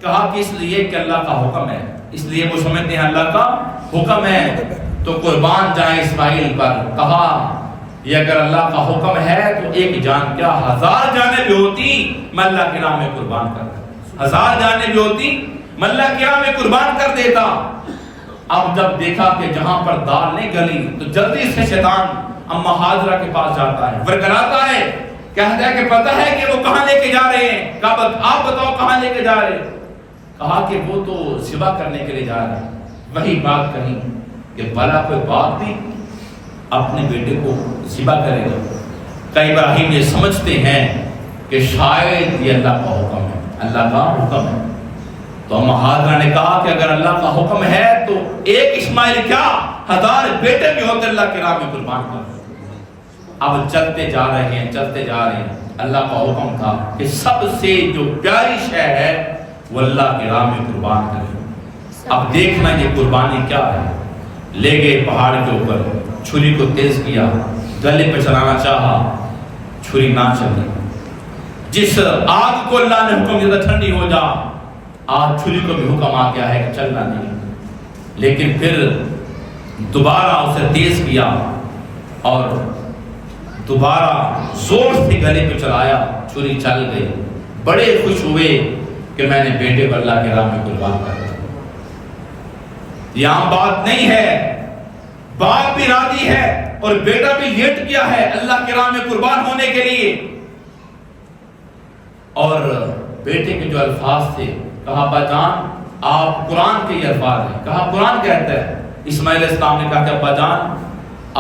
کہا کہ اس لیے کہ اللہ کا حکم ہے، اس لیے وہ سمجھتے ہیں اللہ کا حکم ہے تو قربان جائیں اسماعیل پر۔ کہا یہ اگر اللہ کا حکم ہے تو ایک جان کیا 1000 جانیں بھی ہوتی میں اللہ کی راہ میں قربان کر دیتا، 1000 جانیں بھی ہوتی میں اللہ کی راہ میں قربان کر دیتا۔ اب جب دیکھا کہ جہاں پر دال نہیں گلی تو جلدی سے شیطان اما حاضرہ کے پاس جاتا ہے، ورگلاتا ہے، کہتا ہے کہ پتہ ہے کہ وہ کہاں لے کے جا رہے ہیں؟ کہا آپ بتاؤ کہاں لے کے جا رہے ہیں؟ کہا کہ وہ تو ذبح کرنے کے لیے جا رہے ہیں۔ وہی بات کہی کہ بھلا کوئی باپ بھی اپنے بیٹے کو ذبح کرے گا؟ کئی ابراہیم یہ سمجھتے ہیں کہ شاید یہ اللہ کا حکم ہے، اللہ کا حکم ہے۔ تو اما حاضرہ نے کہا کہ اگر اللہ کا حکم ہے تو ایک اسماعیل کیا 1000 بیٹے بھی ہوتے اللہ کی راہ میں قربان کر۔ اب چلتے جا رہے ہیں، چلتے جا رہے ہیں، اللہ کا حکم تھا کہ سب سے جو پیاری شے ہے وہ اللہ کی راہ میں قربان کرے۔ اب دیکھنا یہ قربانی کیا ہے۔ لے گئے پہاڑ کے اوپر، چھری کو تیز کیا، گلے پہ چلانا چاہا، چھری نہ چلی۔ جس آگ کو اللہ نے حکم دیا ٹھنڈی ہو جا، آج چھری کو بھی حکم آ گیا ہے کہ چلنا نہیں، لیکن پھر دوبارہ اسے تیز کیا اور دوبارہ زور سے گلے پہ چلایا، چھری چل گئی۔ بڑے خوش ہوئے کہ میں نے بیٹے کو اللہ کے راہ میں قربان کر دیا۔ یہ عام بات نہیں ہے، باپ بھی راضی ہے اور بیٹا بھی لیٹ گیا ہے اللہ کے راہ میں قربان ہونے کے لیے۔ اور بیٹے کے جو الفاظ تھے، کہا ابا جان آپ قرآن کے یہ الفاظ ہیں، کہا قرآن کہتا ہے اسماعیل علیہ السلام نے کہا کہ ابا جان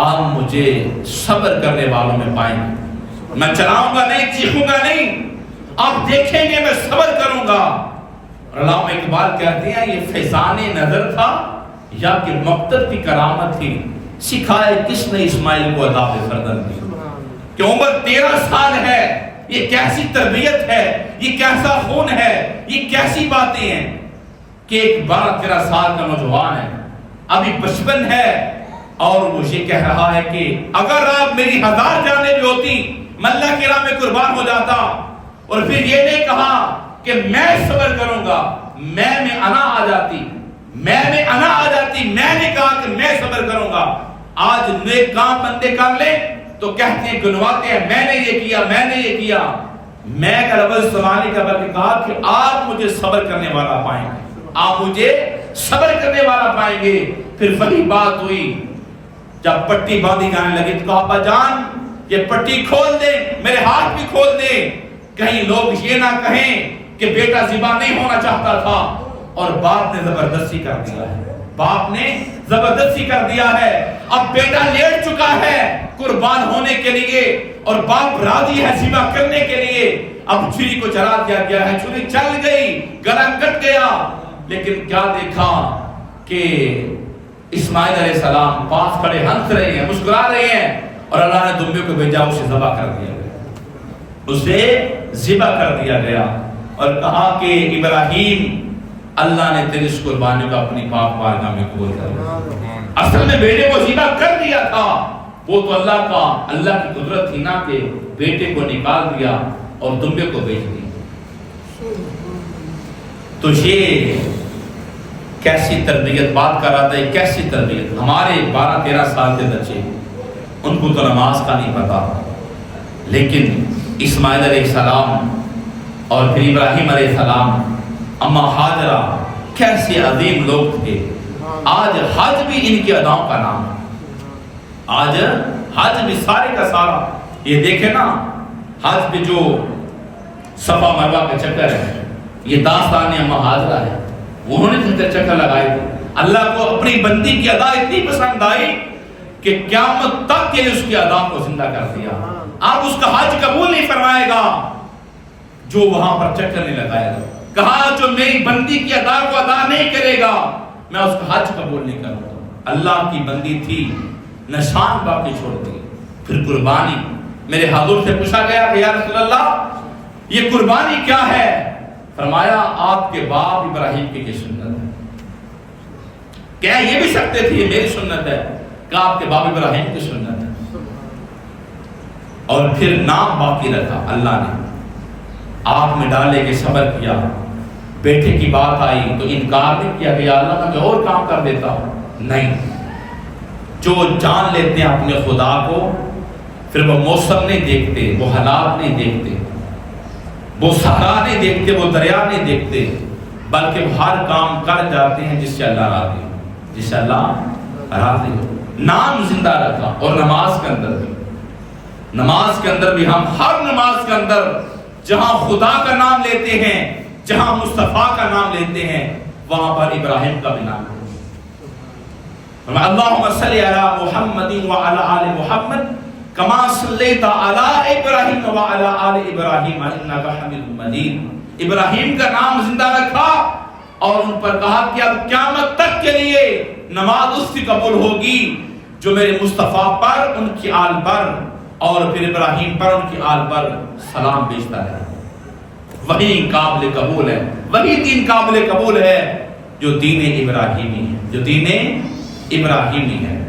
آپ مجھے صبر کرنے والوں میں پائیں گے، میں چلاؤں گا نہیں، چیخوں گا نہیں، آپ دیکھیں گے میں صبر کروں گا۔ اور علامہ اقبال کہتے ہیں یہ فیضان نظر تھا یا کہ مقتل کی کرامت تھی، سکھائے کس نے اسماعیل کو عذاب سردن دی، کہ عمر 13 سال ہے، یہ کیسی تربیت ہے، یہ کیسا خون ہے، یہ کیسی باتیں ہیں کہ ایک 12-13 سال کا نوجوان ہے، ابھی بچپن ہے، اور وہ یہ کہہ رہا ہے کہ اگر آپ میری 1000 جانیں بھی ہوتی میں اللہ کی راہ میں قربان ہو جاتا۔ اور پھر یہ نہیں کہا کہ میں صبر کروں گا، میں انا آ جاتی، میں نے کہا کہ میں صبر کروں گا۔ آج نیک کام بندے کر لیں تو کہتے ہیں، گنواتے ہیں، میں نے یہ کیا، میں نے یہ کیا۔ میں کا لفظ سوالی کا بلکہ کہا کہ آپ مجھے صبر کرنے والا پائیں گے، آپ مجھے صبر کرنے والا پائیں گے۔ پھر وہی بات ہوئی جب پٹی باندھی جانے لگی تو کہا ابا جان یہ پٹی کھول دیں، میرے ہاتھ بھی کھول دیں، کہیں لوگ یہ نہ کہیں کہ بیٹا ذبح نہیں ہونا چاہتا تھا۔ اور باپ نے زبردستی کر دیا ہے، باپ نے زبردستی کر دیا ہے، اب بیٹا لیٹ چکا ہے قربان ہونے کے لیے اور باپ راضی ہے ذبح کرنے کے لیے۔ اب چھری کو چلا دیا گیا ہے، چھری چل گئی، گلا کٹ گیا، لیکن کیا دیکھا کہ اسماعیل علیہ السلام پاس کھڑے ہنس رہے ہیں، مسکرا رہے ہیں، اور اللہ نے دمبے کو بھیجا، اسے ذبح کر دیا گیا، اسے ذبح کر دیا گیا، اور کہا کہ ابراہیم اللہ نے تیری اس قربانی کو اپنی پاک بارگاہ میں قبول کر لیا۔ اصل میں بیٹے کو ذبح کر دیا تھا، وہ تو اللہ کی قدرت تھی نا کہ بیٹے کو نکال دیا اور دمبے کو بھیج دیا۔ تو یہ کیسی تربیت بات کر رہا تھا، کیسی تربیت۔ ہمارے 12-13 سال کے بچے، ان کو تو نماز کا نہیں پتا، لیکن اسماعیل علیہ السلام اور پھر ابراہیم علیہ السلام، اماں ہاجرہ، کیسے عظیم لوگ تھے۔ آج حج بھی ان کی اداؤں کا نام ہے، آج حج بھی سارے کا سارا، یہ دیکھیں نا حج بھی جو صفا مروہ کا چکر ہے، یہ داستان اماں ہاجرہ ہے، انہوں نے چکر لگائے تھے۔ اللہ کو اپنی بندی کی ادا اتنی پسند آئی کہ قیامت تک کے اس کی ادا کو زندہ کر دیا۔ آپ اس کا حج قبول نہیں فرمائے گا جو وہاں پر چکر نہیں لگائے گا، کہا جو میری بندی کی ادا کو ادا نہیں کرے گا میں اس کا حج قبول نہیں کروں گا۔ اللہ کی بندی تھی، نشان باقی چھوڑ دی۔ پھر قربانی، میرے حضور سے پوچھا گیا کہ یا رسول اللہ یہ قربانی کیا ہے؟ فرمایا آپ کے باپ ابراہیم کی سنت ہے۔ کیا یہ بھی سکتے تھے یہ میری سنت ہے؟ کہ آپ کے باپ ابراہیم کی سنت ہے۔ اور پھر نام باقی رکھا اللہ نے، آپ میں ڈالے کہ صبر کیا، بیٹے کی بات آئی تو انکار نہیں کیا کہ یا اللہ میں اور کام کر دیتا ہوں، نہیں۔ جو جان لیتے ہیں اپنے خدا کو، پھر وہ موسم نہیں دیکھتے، وہ حالات نہیں دیکھتے، وہ صحرا نہیں دیکھتے، وہ دریا نہیں دیکھتے، بلکہ وہ ہر کام کر جاتے ہیں جس سے اللہ راضی ہو، جس سے اللہ راضی ہو۔ نام زندہ رکھا۔ اور نماز کے اندر بھی ہم ہر نماز کے اندر جہاں خدا کا نام لیتے ہیں، جہاں مصطفیٰ کا نام لیتے ہیں، وہاں پر ابراہیم کا بھی نام ہے۔ اللہم صلی علی محمد وعلی آل محمد کما صلیت علی ابراہیم وعلی آل ابراہیم انک حمید مجید۔ ابراہیم کا نام زندہ رکھا اور ان پر کہا کہ اب قیامت تک کے لیے نماز اس کی قبول ہوگی جو میرے مصطفیٰ پر، ان کی آل پر، اور پھر ابراہیم پر، ان کی آل پر سلام بھیجتا ہے۔ وہی قابل قبول ہے، وہی دین قابل قبول ہے جو دین ابراہیمی ہے، جو دین ابراہیمی ہے۔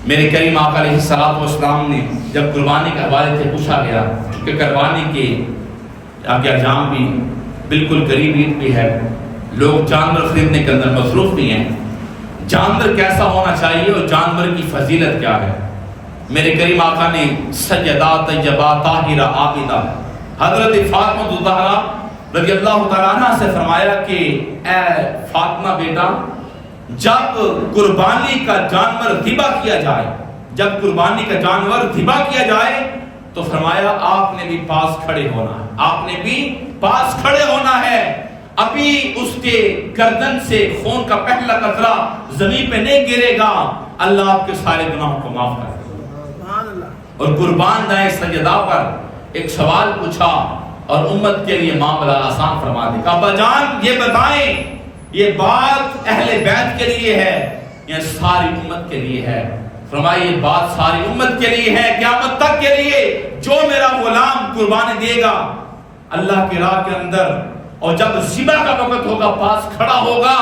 میرے کریم آقا علیہ السلام نے جب قربانی کے حوالے سے پوچھا گیا، کہ قربانی کے آگے انجام بھی بالکل قریب عید بھی ہے، لوگ جانور خریدنے کے اندر مصروف بھی ہیں، جانور کیسا ہونا چاہیے اور جانور کی فضیلت کیا ہے۔ میرے کریم آقا نے سجدہ طیبہ طاہرہ عابدہ حضرت فاطمہ الزہرا رضی اللہ تعالیٰ عنہ سے فرمایا کہ اے فاطمہ بیٹا، جب قربانی کا جانور ذبح کیا جائے، جب قربانی کا جانور ذبح کیا جائے تو فرمایا آپ نے بھی پاس کھڑے ہونا ہے، آپ نے بھی پاس کھڑے ہونا ہے۔ ابھی اس کے گردن سے خون کا پہلا قطرہ زمین پہ نہیں گرے گا، اللہ آپ کے سارے گناہوں کو معاف کر دے گا۔ اور قربان جائیں سجدہ پر ایک سوال پوچھا اور امت کے لیے معاملہ آسان فرما دے گا۔ ابا جان یہ بتائیں، یہ بات اہل بیت کے لیے ہے یا ساری امت کے لیے ہے؟ فرمایا یہ بات ساری امت کے لیے ہے، قیامت تک کے لیے۔ جو میرا غلام قربانی دے گا اللہ کی راہ کے اندر، اور جب ذبح کا وقت ہوگا پاس کھڑا ہوگا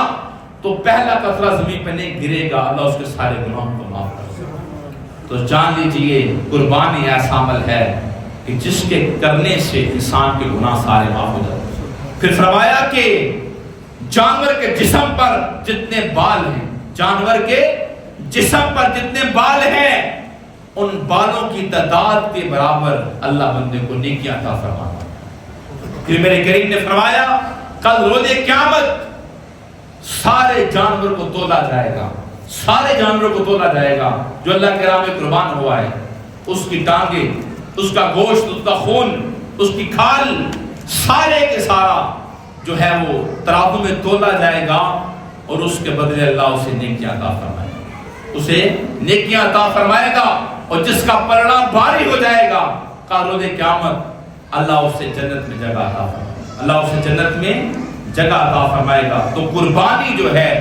تو پہلا قطرہ زمین پہ نہیں گرے گا، اللہ اس کے سارے گناہوں کو معاف کر دے گا۔ تو جان لیجئے قربانی ایسا عمل ہے کہ جس کے کرنے سے انسان کے گناہ سارے معاف ہو جاتے ہیں۔ پھر فرمایا کہ جانور کے جسم پر جتنے بال ہیں، جانور کے جسم پر جتنے بال ہیں، ان بالوں کی تعداد کے برابر اللہ بندے کو نیکیاں عطا فرماتا ہے۔ پھر میرے کریم نے فرمایا کل روز قیامت سارے جانور کو تولا جائے گا، سارے جانوروں کو تولا جائے گا جو اللہ کے راہ میں قربان ہوا ہے، اس کی ٹانگیں، اس کا گوشت، اس کا خون، اس کی کھال، سارے کے سارا جو ہے وہ ترازو میں تولا جائے گا، اور اس کے بدلے اللہ اسے نیکیاں عطا فرمائے گا، اسے نیکیاں عطا فرمائے گا، اور جس کا پلڑا بھاری ہو جائے گا کل روز قیامت اللہ اسے جنت میں جگہ عطا فرمائے گا، اللہ اسے جنت میں جگہ عطا فرمائے گا۔ تو قربانی جو ہے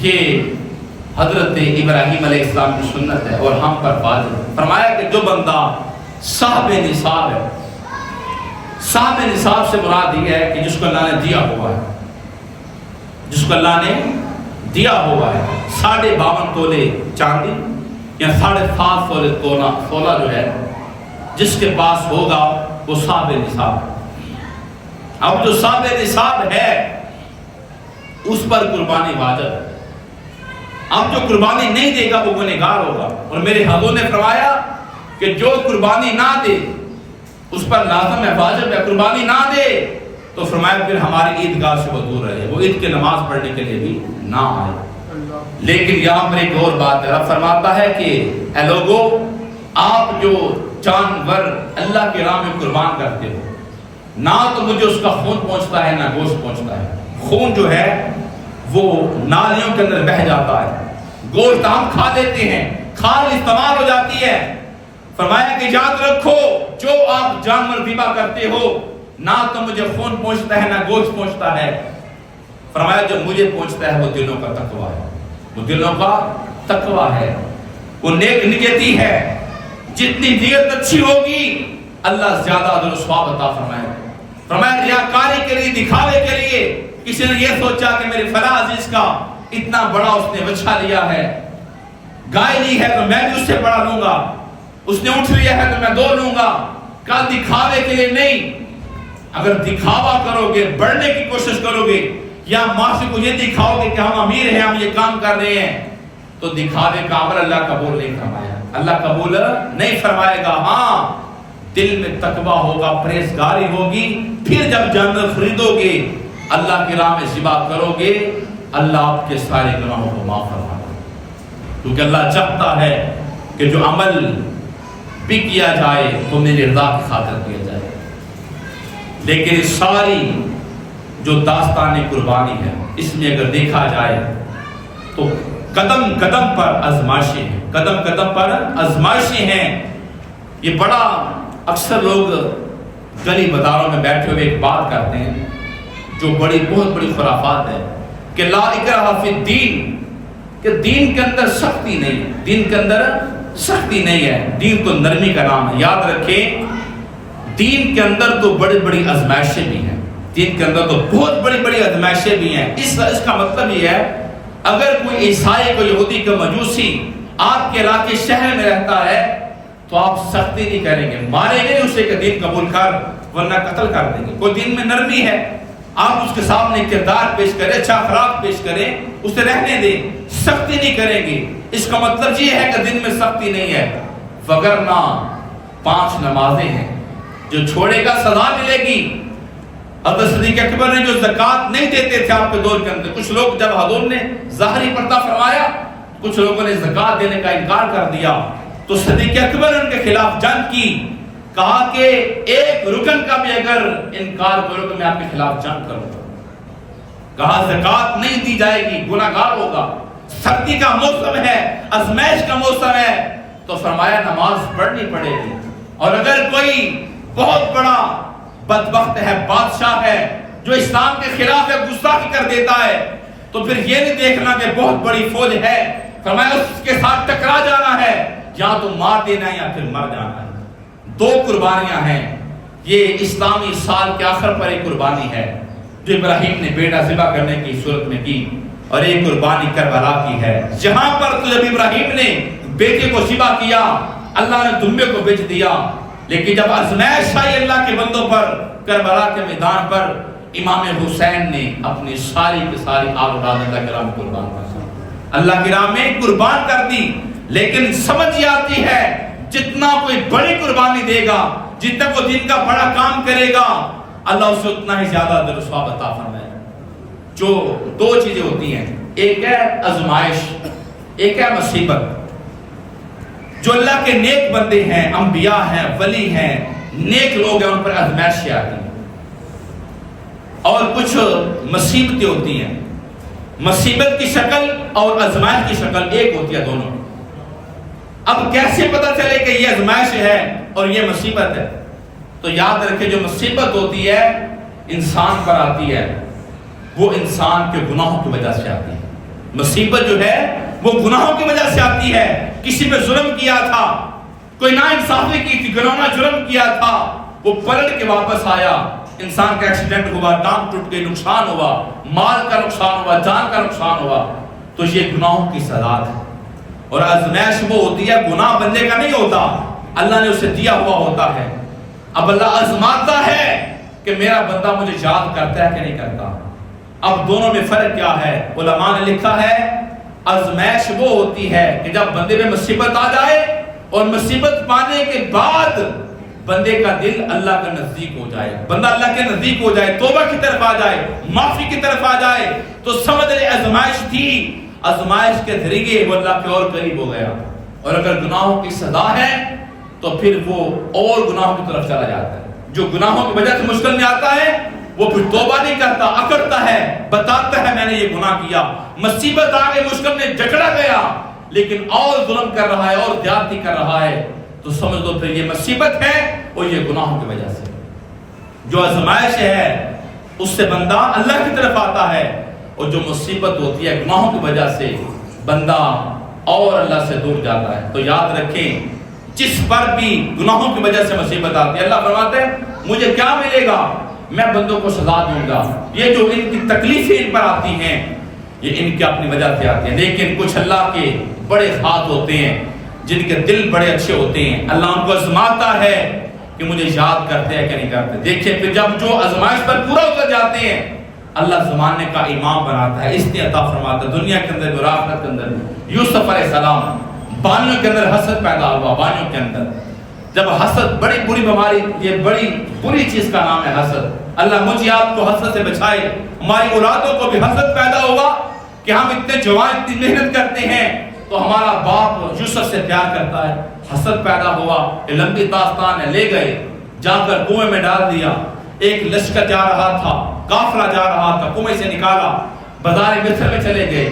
یہ حضرت ابراہیم علیہ السلام کی سنت ہے اور ہم پر واجب ہے۔ فرمایا کہ جو بندہ صاحب نصاب ہے، صاحب نصاب سے مراد یہ ہے کہ جس کو اللہ نے دیا ہوا ہے، جس کو اللہ نے دیا ہوا ہے 52.5 تولے چاندی یا 7.5 تولے تولا جو ہے، جس کے پاس ہوگا وہ صاحب نصاب ہے۔ اب جو صاحب نصاب ہے اس پر قربانی واجب ہے، اب جو قربانی نہیں دے گا وہ گنہگار ہوگا۔ اور میرے حضور نے فرمایا کہ جو قربانی نہ دے اس پر لازم ہے، واجب ہے، قربانی نہ دے تو فرمایا پھر ہماری عیدگاہ سے وہ دور رہے، وہ عید کی نماز پڑھنے کے لیے بھی نہ آئے۔ لیکن یہاں پر ایک اور بات ہے، رب فرماتا ہے کہ اے لوگو آپ جو جانور اللہ کی راہ میں قربان کرتے ہو، نہ تو مجھے اس کا خون پہنچتا ہے نہ گوشت پہنچتا ہے۔ خون جو ہے وہ نالیوں کے اندر بہہ جاتا ہے، گوشت ہم کھا لیتے ہیں، کھال استعمال ہو جاتی ہے۔ فرمایا کہ یاد رکھو جو آپ جانور ذبح کرتے ہو نہ تو مجھے خون پہنچتا ہے نہ گوشت پہنچتا ہے۔ فرمایا جو مجھے پہنچتا ہے وہ دلوں کا تقویٰ ہے، وہ دلوں کا تقویٰ ہے، وہ نیک نیتی ہے۔ جتنی نیت اچھی ہوگی اللہ زیادہ اجر و ثواب عطا فرمائے گا۔ فرمایا ریاکاری کے لیے، دکھاوے کے لیے کسی نے یہ سوچا کہ میرے فلاں عزیز کا اتنا بڑا اس نے بچہ لیا ہے، گائے لی ہے تو میں بھی اس سے بڑا لوں گا، اس نے اٹھ لیا ہے تو میں 2 لوں گا، کل دکھاوے کے لیے نہیں۔ اگر دکھاوا کرو گے، بڑھنے کی کوشش کرو گے، یا معاشرے کو یہ دکھاؤ گے کہ ہم امیر ہیں، ہم یہ کام کر رہے ہیں، تو دکھاوے کا عمل اللہ قبول نہیں فرمایا، اللہ قبول نہیں فرمائے گا۔ ہاں دل میں تقویٰ ہوگا، پرہیزگاری ہوگی، پھر جب جانور خریدو گے، اللہ کی راہ میں ذبح کرو گے، اللہ آپ کے سارے گناہوں کو معاف فرما دے گا، کیونکہ اللہ چاہتا ہے کہ جو عمل بھی کیا جائے تو میری رضا کی خاطر کیا جائے۔ لیکن اس ساری جو داستان قربانی ہے اس میں اگر دیکھا جائے تو قدم قدم پر آزمائشیں ہیں، قدم قدم پر آزمائشیں ہیں۔ یہ بڑا اکثر لوگ گلی بازاروں میں بیٹھے ہوئے ایک بات کرتے ہیں جو بہت بڑی خرافات ہے کہ لا اکراہ فی الدین، کہ دین کے اندر سختی نہیں، دین کے اندر سختی نہیں ہے، دین تو نرمی کا نام ہے۔ یاد رکھیں دین کے اندر تو بڑی بڑی آزمائشیں بھی ہیں، دین کے اندر تو بہت بڑی بڑی آزمائشیں بھی ہیں۔ اس کا مطلب یہ ہے اگر کوئی عیسائی، کوئی یہودی، کوئی مجوسی آپ کے علاقے شہر میں رہتا ہے تو آپ سختی نہیں کریں گے، مارے گے اسے کہ دین قبول کر ورنہ قتل کر دیں گے۔ کوئی دین میں نرمی ہے، آپ اس کے سامنے کردار پیش کریں، اچھا اخلاق پیش کریں، اسے رہنے دیں، سختی نہیں کریں گے۔ اس کا مطلب یہ ہے کہ دین میں سختی نہیں ہے، وگرنہ 5 نمازیں ہیں جو چھوڑے گا سزا ملے گی۔ حضرت صدیق اکبر نے جو زکوٰۃ نہیں دیتے تھے آپ کے دور کے اندر، کچھ لوگ جب حضور نے ظاہری پردہ فرمایا، کچھ لوگوں نے زکوٰۃ دینے کا انکار کر دیا، تو صدیق اکبر نے ان کے خلاف جنگ کی، کہا کہ ایک رکن کا بھی اگر انکار کرو تو میں آپ کے خلاف جنگ کروں گا۔ کہا زکات نہیں دی جائے گی گناہگار ہوگا، سردی کا موسم ہے، آزمائش کا موسم ہے، تو فرمایا نماز پڑھنی پڑے گی۔ اور اگر کوئی بہت بڑا بدبخت ہے، بادشاہ ہے، جو اسلام کے خلاف گستاخی کر دیتا ہے، تو پھر یہ نہیں دیکھنا کہ بہت بڑی فوج ہے، فرمایا اس کے ساتھ ٹکرا جانا ہے، یا تو مار دینا ہے یا پھر مر جانا ہے۔ دو قربانیاں ہیں، یہ اسلامی سال کے آخر پر ایک قربانی ہے جو ابراہیم نے بیٹا ذبح کرنے کی صورت میں کی، اور ایک قربانی کربلا کی ہے، جہاں پر جب ابراہیم نے بیٹے کو ذبح کیا اللہ نے دمبے کو بیچ دیا، لیکن جب آزمائش آئی اللہ کے بندوں پر کربلا کے میدان پر، امام حسین نے اپنی ساری کی ساری آل اولاد اللہ کی راہ میں قربان کر دی، اللہ کی راہ میں قربان کر دی۔ لیکن سمجھ آتی ہے جتنا کوئی بڑی قربانی دے گا، جتنا وہ دین کا بڑا کام کرے گا، اللہ اسے اتنا ہی زیادہ در و ثواب عطا فرمائے۔ جو دو چیزیں ہوتی ہیں، ایک ہے آزمائش، ایک ہے مصیبت۔ جو اللہ کے نیک بندے ہیں، انبیاء ہیں، ولی ہیں، نیک لوگ ہیں، ان پر آزمائشیں آتی ہیں، اور کچھ مصیبتیں ہوتی ہیں۔ مصیبت کی شکل اور آزمائش کی شکل ایک ہوتی ہے دونوں۔ اب کیسے پتا چلے کہ یہ آزمائش ہے اور یہ مصیبت ہے؟ تو یاد رکھے جو مصیبت ہوتی ہے انسان پر آتی ہے، وہ انسان کے گناہوں کی وجہ سے آتی ہے۔ مصیبت جو ہے وہ گناہوں کی وجہ سے آتی ہے۔ کسی پہ ظلم کیا تھا، کوئی ناانصافی کی تھی، گناہوں جرم کیا تھا، وہ پلٹ کے واپس آیا، انسان کا ایکسیڈنٹ ہوا، ٹانگ ٹوٹ گئی، نقصان ہوا، مال کا نقصان ہوا، جان کا نقصان ہوا، تو یہ گناہوں کی سزا ہے۔ اور آزمائش وہ ہوتی ہے، گناہ بندے کا نہیں ہوتا، اللہ نے اسے دیا ہوا ہوتا ہے۔ اب اللہ آزماتا ہے کہ میرا بندہ مجھے یاد کرتا ہے کہ نہیں کرتا۔ اب دونوں میں فرق کیا ہے؟ علماء نے لکھا ہے آزمائش وہ ہوتی ہے کہ جب بندے میں مصیبت آ جائے اور مصیبت پانے کے بعد بندے کا دل اللہ کا نزدیک ہو جائے، بندہ اللہ کے نزدیک ہو جائے، توبہ کی طرف آ جائے، معافی کی طرف آ جائے، تو سمجھ لے آزمائش تھی، آزمائش کے ذریعے وہ اللہ کے اور قریب ہو گیا۔ اور اگر گناہوں کی سزا ہے تو پھر وہ اور گناہوں کی طرف چلا جاتا ہے۔ جو گناہوں کی وجہ سے مشکل میں آتا ہے وہ پھر توبہ نہیں کرتا، اکڑتا ہے، بتاتا ہے میں نے یہ گناہ کیا، مصیبت آ گئی، مشکل میں جکڑا گیا، لیکن اور ظلم کر رہا ہے اور زیادتی کر رہا ہے، تو سمجھ لو پھر یہ مصیبت ہے اور یہ گناہوں کی وجہ سے۔ جو آزمائش ہے اس سے بندہ اللہ کی طرف آتا ہے، اور جو مصیبت ہوتی ہے گناہوں کی وجہ سے بندہ اور اللہ سے دور جاتا ہے۔ تو یاد رکھیں جس پر بھی گناہوں کی وجہ سے مصیبت آتی ہے، اللہ فرماتے ہیں مجھے کیا ملے گا؟ میں بندوں کو سزا دوں گا۔ یہ جو ان کی تکلیفیں ان پر آتی ہیں یہ ان کی اپنی وجہ سے آتی ہیں، لیکن کچھ اللہ کے بڑے ہاتھ ہوتے ہیں جن کے دل بڑے اچھے ہوتے ہیں، اللہ ان کو آزماتا ہے کہ مجھے یاد کرتے ہیں کہ نہیں کرتے۔ دیکھیں پھر جب جو آزمائش پر پورا اتر جاتے ہیں اللہ زمانے کا امام بناتا ہے، اس نے عطا فرماتا ہے دنیا کے اندر اور آخرت کے اندر۔ یوسف علیہ السلام بانیوں کے اندر حسد پیدا ہوا، بانیوں کے اندر جب حسد بڑی بری بیماری، یہ بڑی بری چیز کا نام ہے حسد۔ اللہ مجھے آپ کو حسد سے بچائے، ہماری اولادوں کو بھی حسد پیدا ہوگا کہ ہم اتنے جوان اتنی محنت کرتے ہیں تو ہمارا باپ یوسف سے پیار کرتا ہے، حسد پیدا ہوا، یہ لمبی داستان ہے۔ لے گئے جا کر کنویں میں ڈال دیا، ایک لشکر جا رہا تھا، قافلہ جا رہا تھا، کنویں سے نکالا، بازار مصر میں چلے گئے۔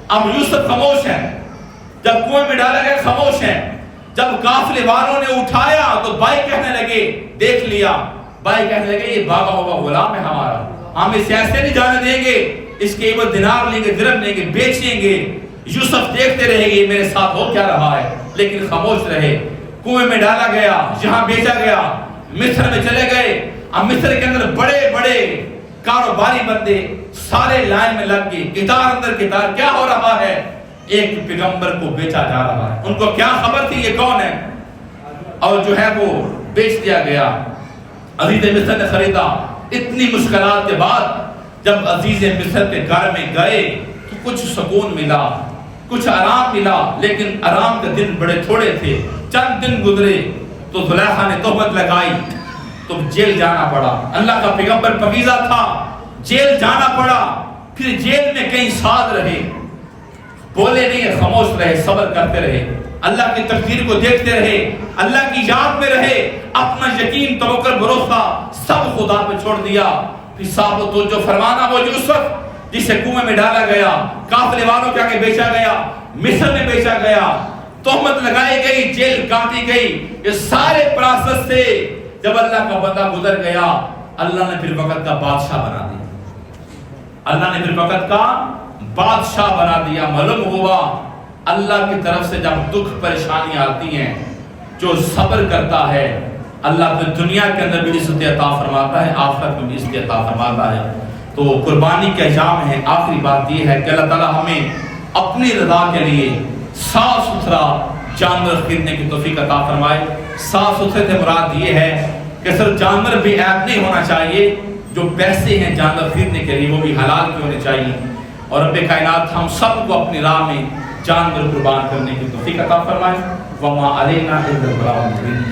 اب یوسف خاموش ہے، جب کنویں میں ڈالا گیا خاموش ہے، جب قافلے والوں نے اٹھایا تو بھائی کہنے لگے، دیکھ لیا، بھائی کہنے لگے یہ بھاگا ہوا غلام ہے ہمارا، ہم اسے ایسے نہیں جانے دیں گے، اس کے عوض دینار لیں گے، درہم لیں گے، بیچیں گے۔ یوسف دیکھتے رہے یہ میرے ساتھ ہو کیا رہا ہے، لیکن خاموش رہے۔ کنویں میں ڈالا گیا، جہاں بیچا گیا، مصر میں چلے گئے۔ اب مصر کے اندر بڑے بڑے کاروباری بندے سارے لائن میں لگ گئے، کتار اندر کتار، کیا ہو رہا ہے؟ ایک پیغمبر کو بیچا جا رہا ہے۔ ان کو کیا خبر تھی یہ کون ہے؟ اور جو ہے وہ بیچ دیا گیا۔ عزیز مصر نے خریدا۔ اتنی مشکلات کے بعد جب عزیز مصر کے گھر میں گئے تو کچھ سکون ملا، کچھ آرام ملا، لیکن آرام کے دن بڑے تھوڑے تھے۔ چند دن گزرے تو زلیخا نے تہمت لگائی تو جیل جانا پڑا۔ اللہ کا پیغمبر پاکیزہ تھا، جیل جانا پڑا۔ پھر جیل میں کئی سال رہے، بولے نہیں، خاموش رہے، صبر کرتے رہے، اللہ کی تقدیر کو دیکھتے رہے، اللہ کی یاد میں رہے، اپنا یقین توکل بھروسہ سب خدا پہ چھوڑ دیا۔ پھر صاحب تو جو فرمانا وہ یوسف جسے کنویں میں ڈالا گیا، قافلے والوں کے آگے بیچا گیا، مصر میں بیچا گیا، تہمت لگائی گئی، جیل کاٹی گئی، یہ سارے پروسیس سے جب اللہ کا بندہ گزر گیا، اللہ نے پھر وقت کا بادشاہ بنا دیا، اللہ نے پھر وقت کا بادشاہ بنا دیا۔ معلوم ہوا اللہ کی طرف سے جب دکھ پریشانی آتی ہیں، جو صبر کرتا ہے اللہ پھر دنیا کے اندر بھی عزت عطا فرماتا ہے، آخرت میں بھی عزت عطا فرماتا ہے۔ تو قربانی کا ایام ہے۔ آخری بات یہ ہے کہ اللہ تعالیٰ ہمیں اپنی رضا کے لیے صاف ستھرا جانور خریدنے کی توفیق عطا فرمائے۔ صاف ستھرے سے مراد یہ ہے کہ صرف جانور بھی عیب نہیں ہونا چاہیے، جو پیسے ہیں جانور خریدنے کے لیے وہ بھی حلال کے ہونے چاہیے، اور رب کائنات ہم سب کو اپنی راہ میں جانور قربان کرنے کی توفیق عطا فرمائے۔ وما علینا الا البلاغ المبین۔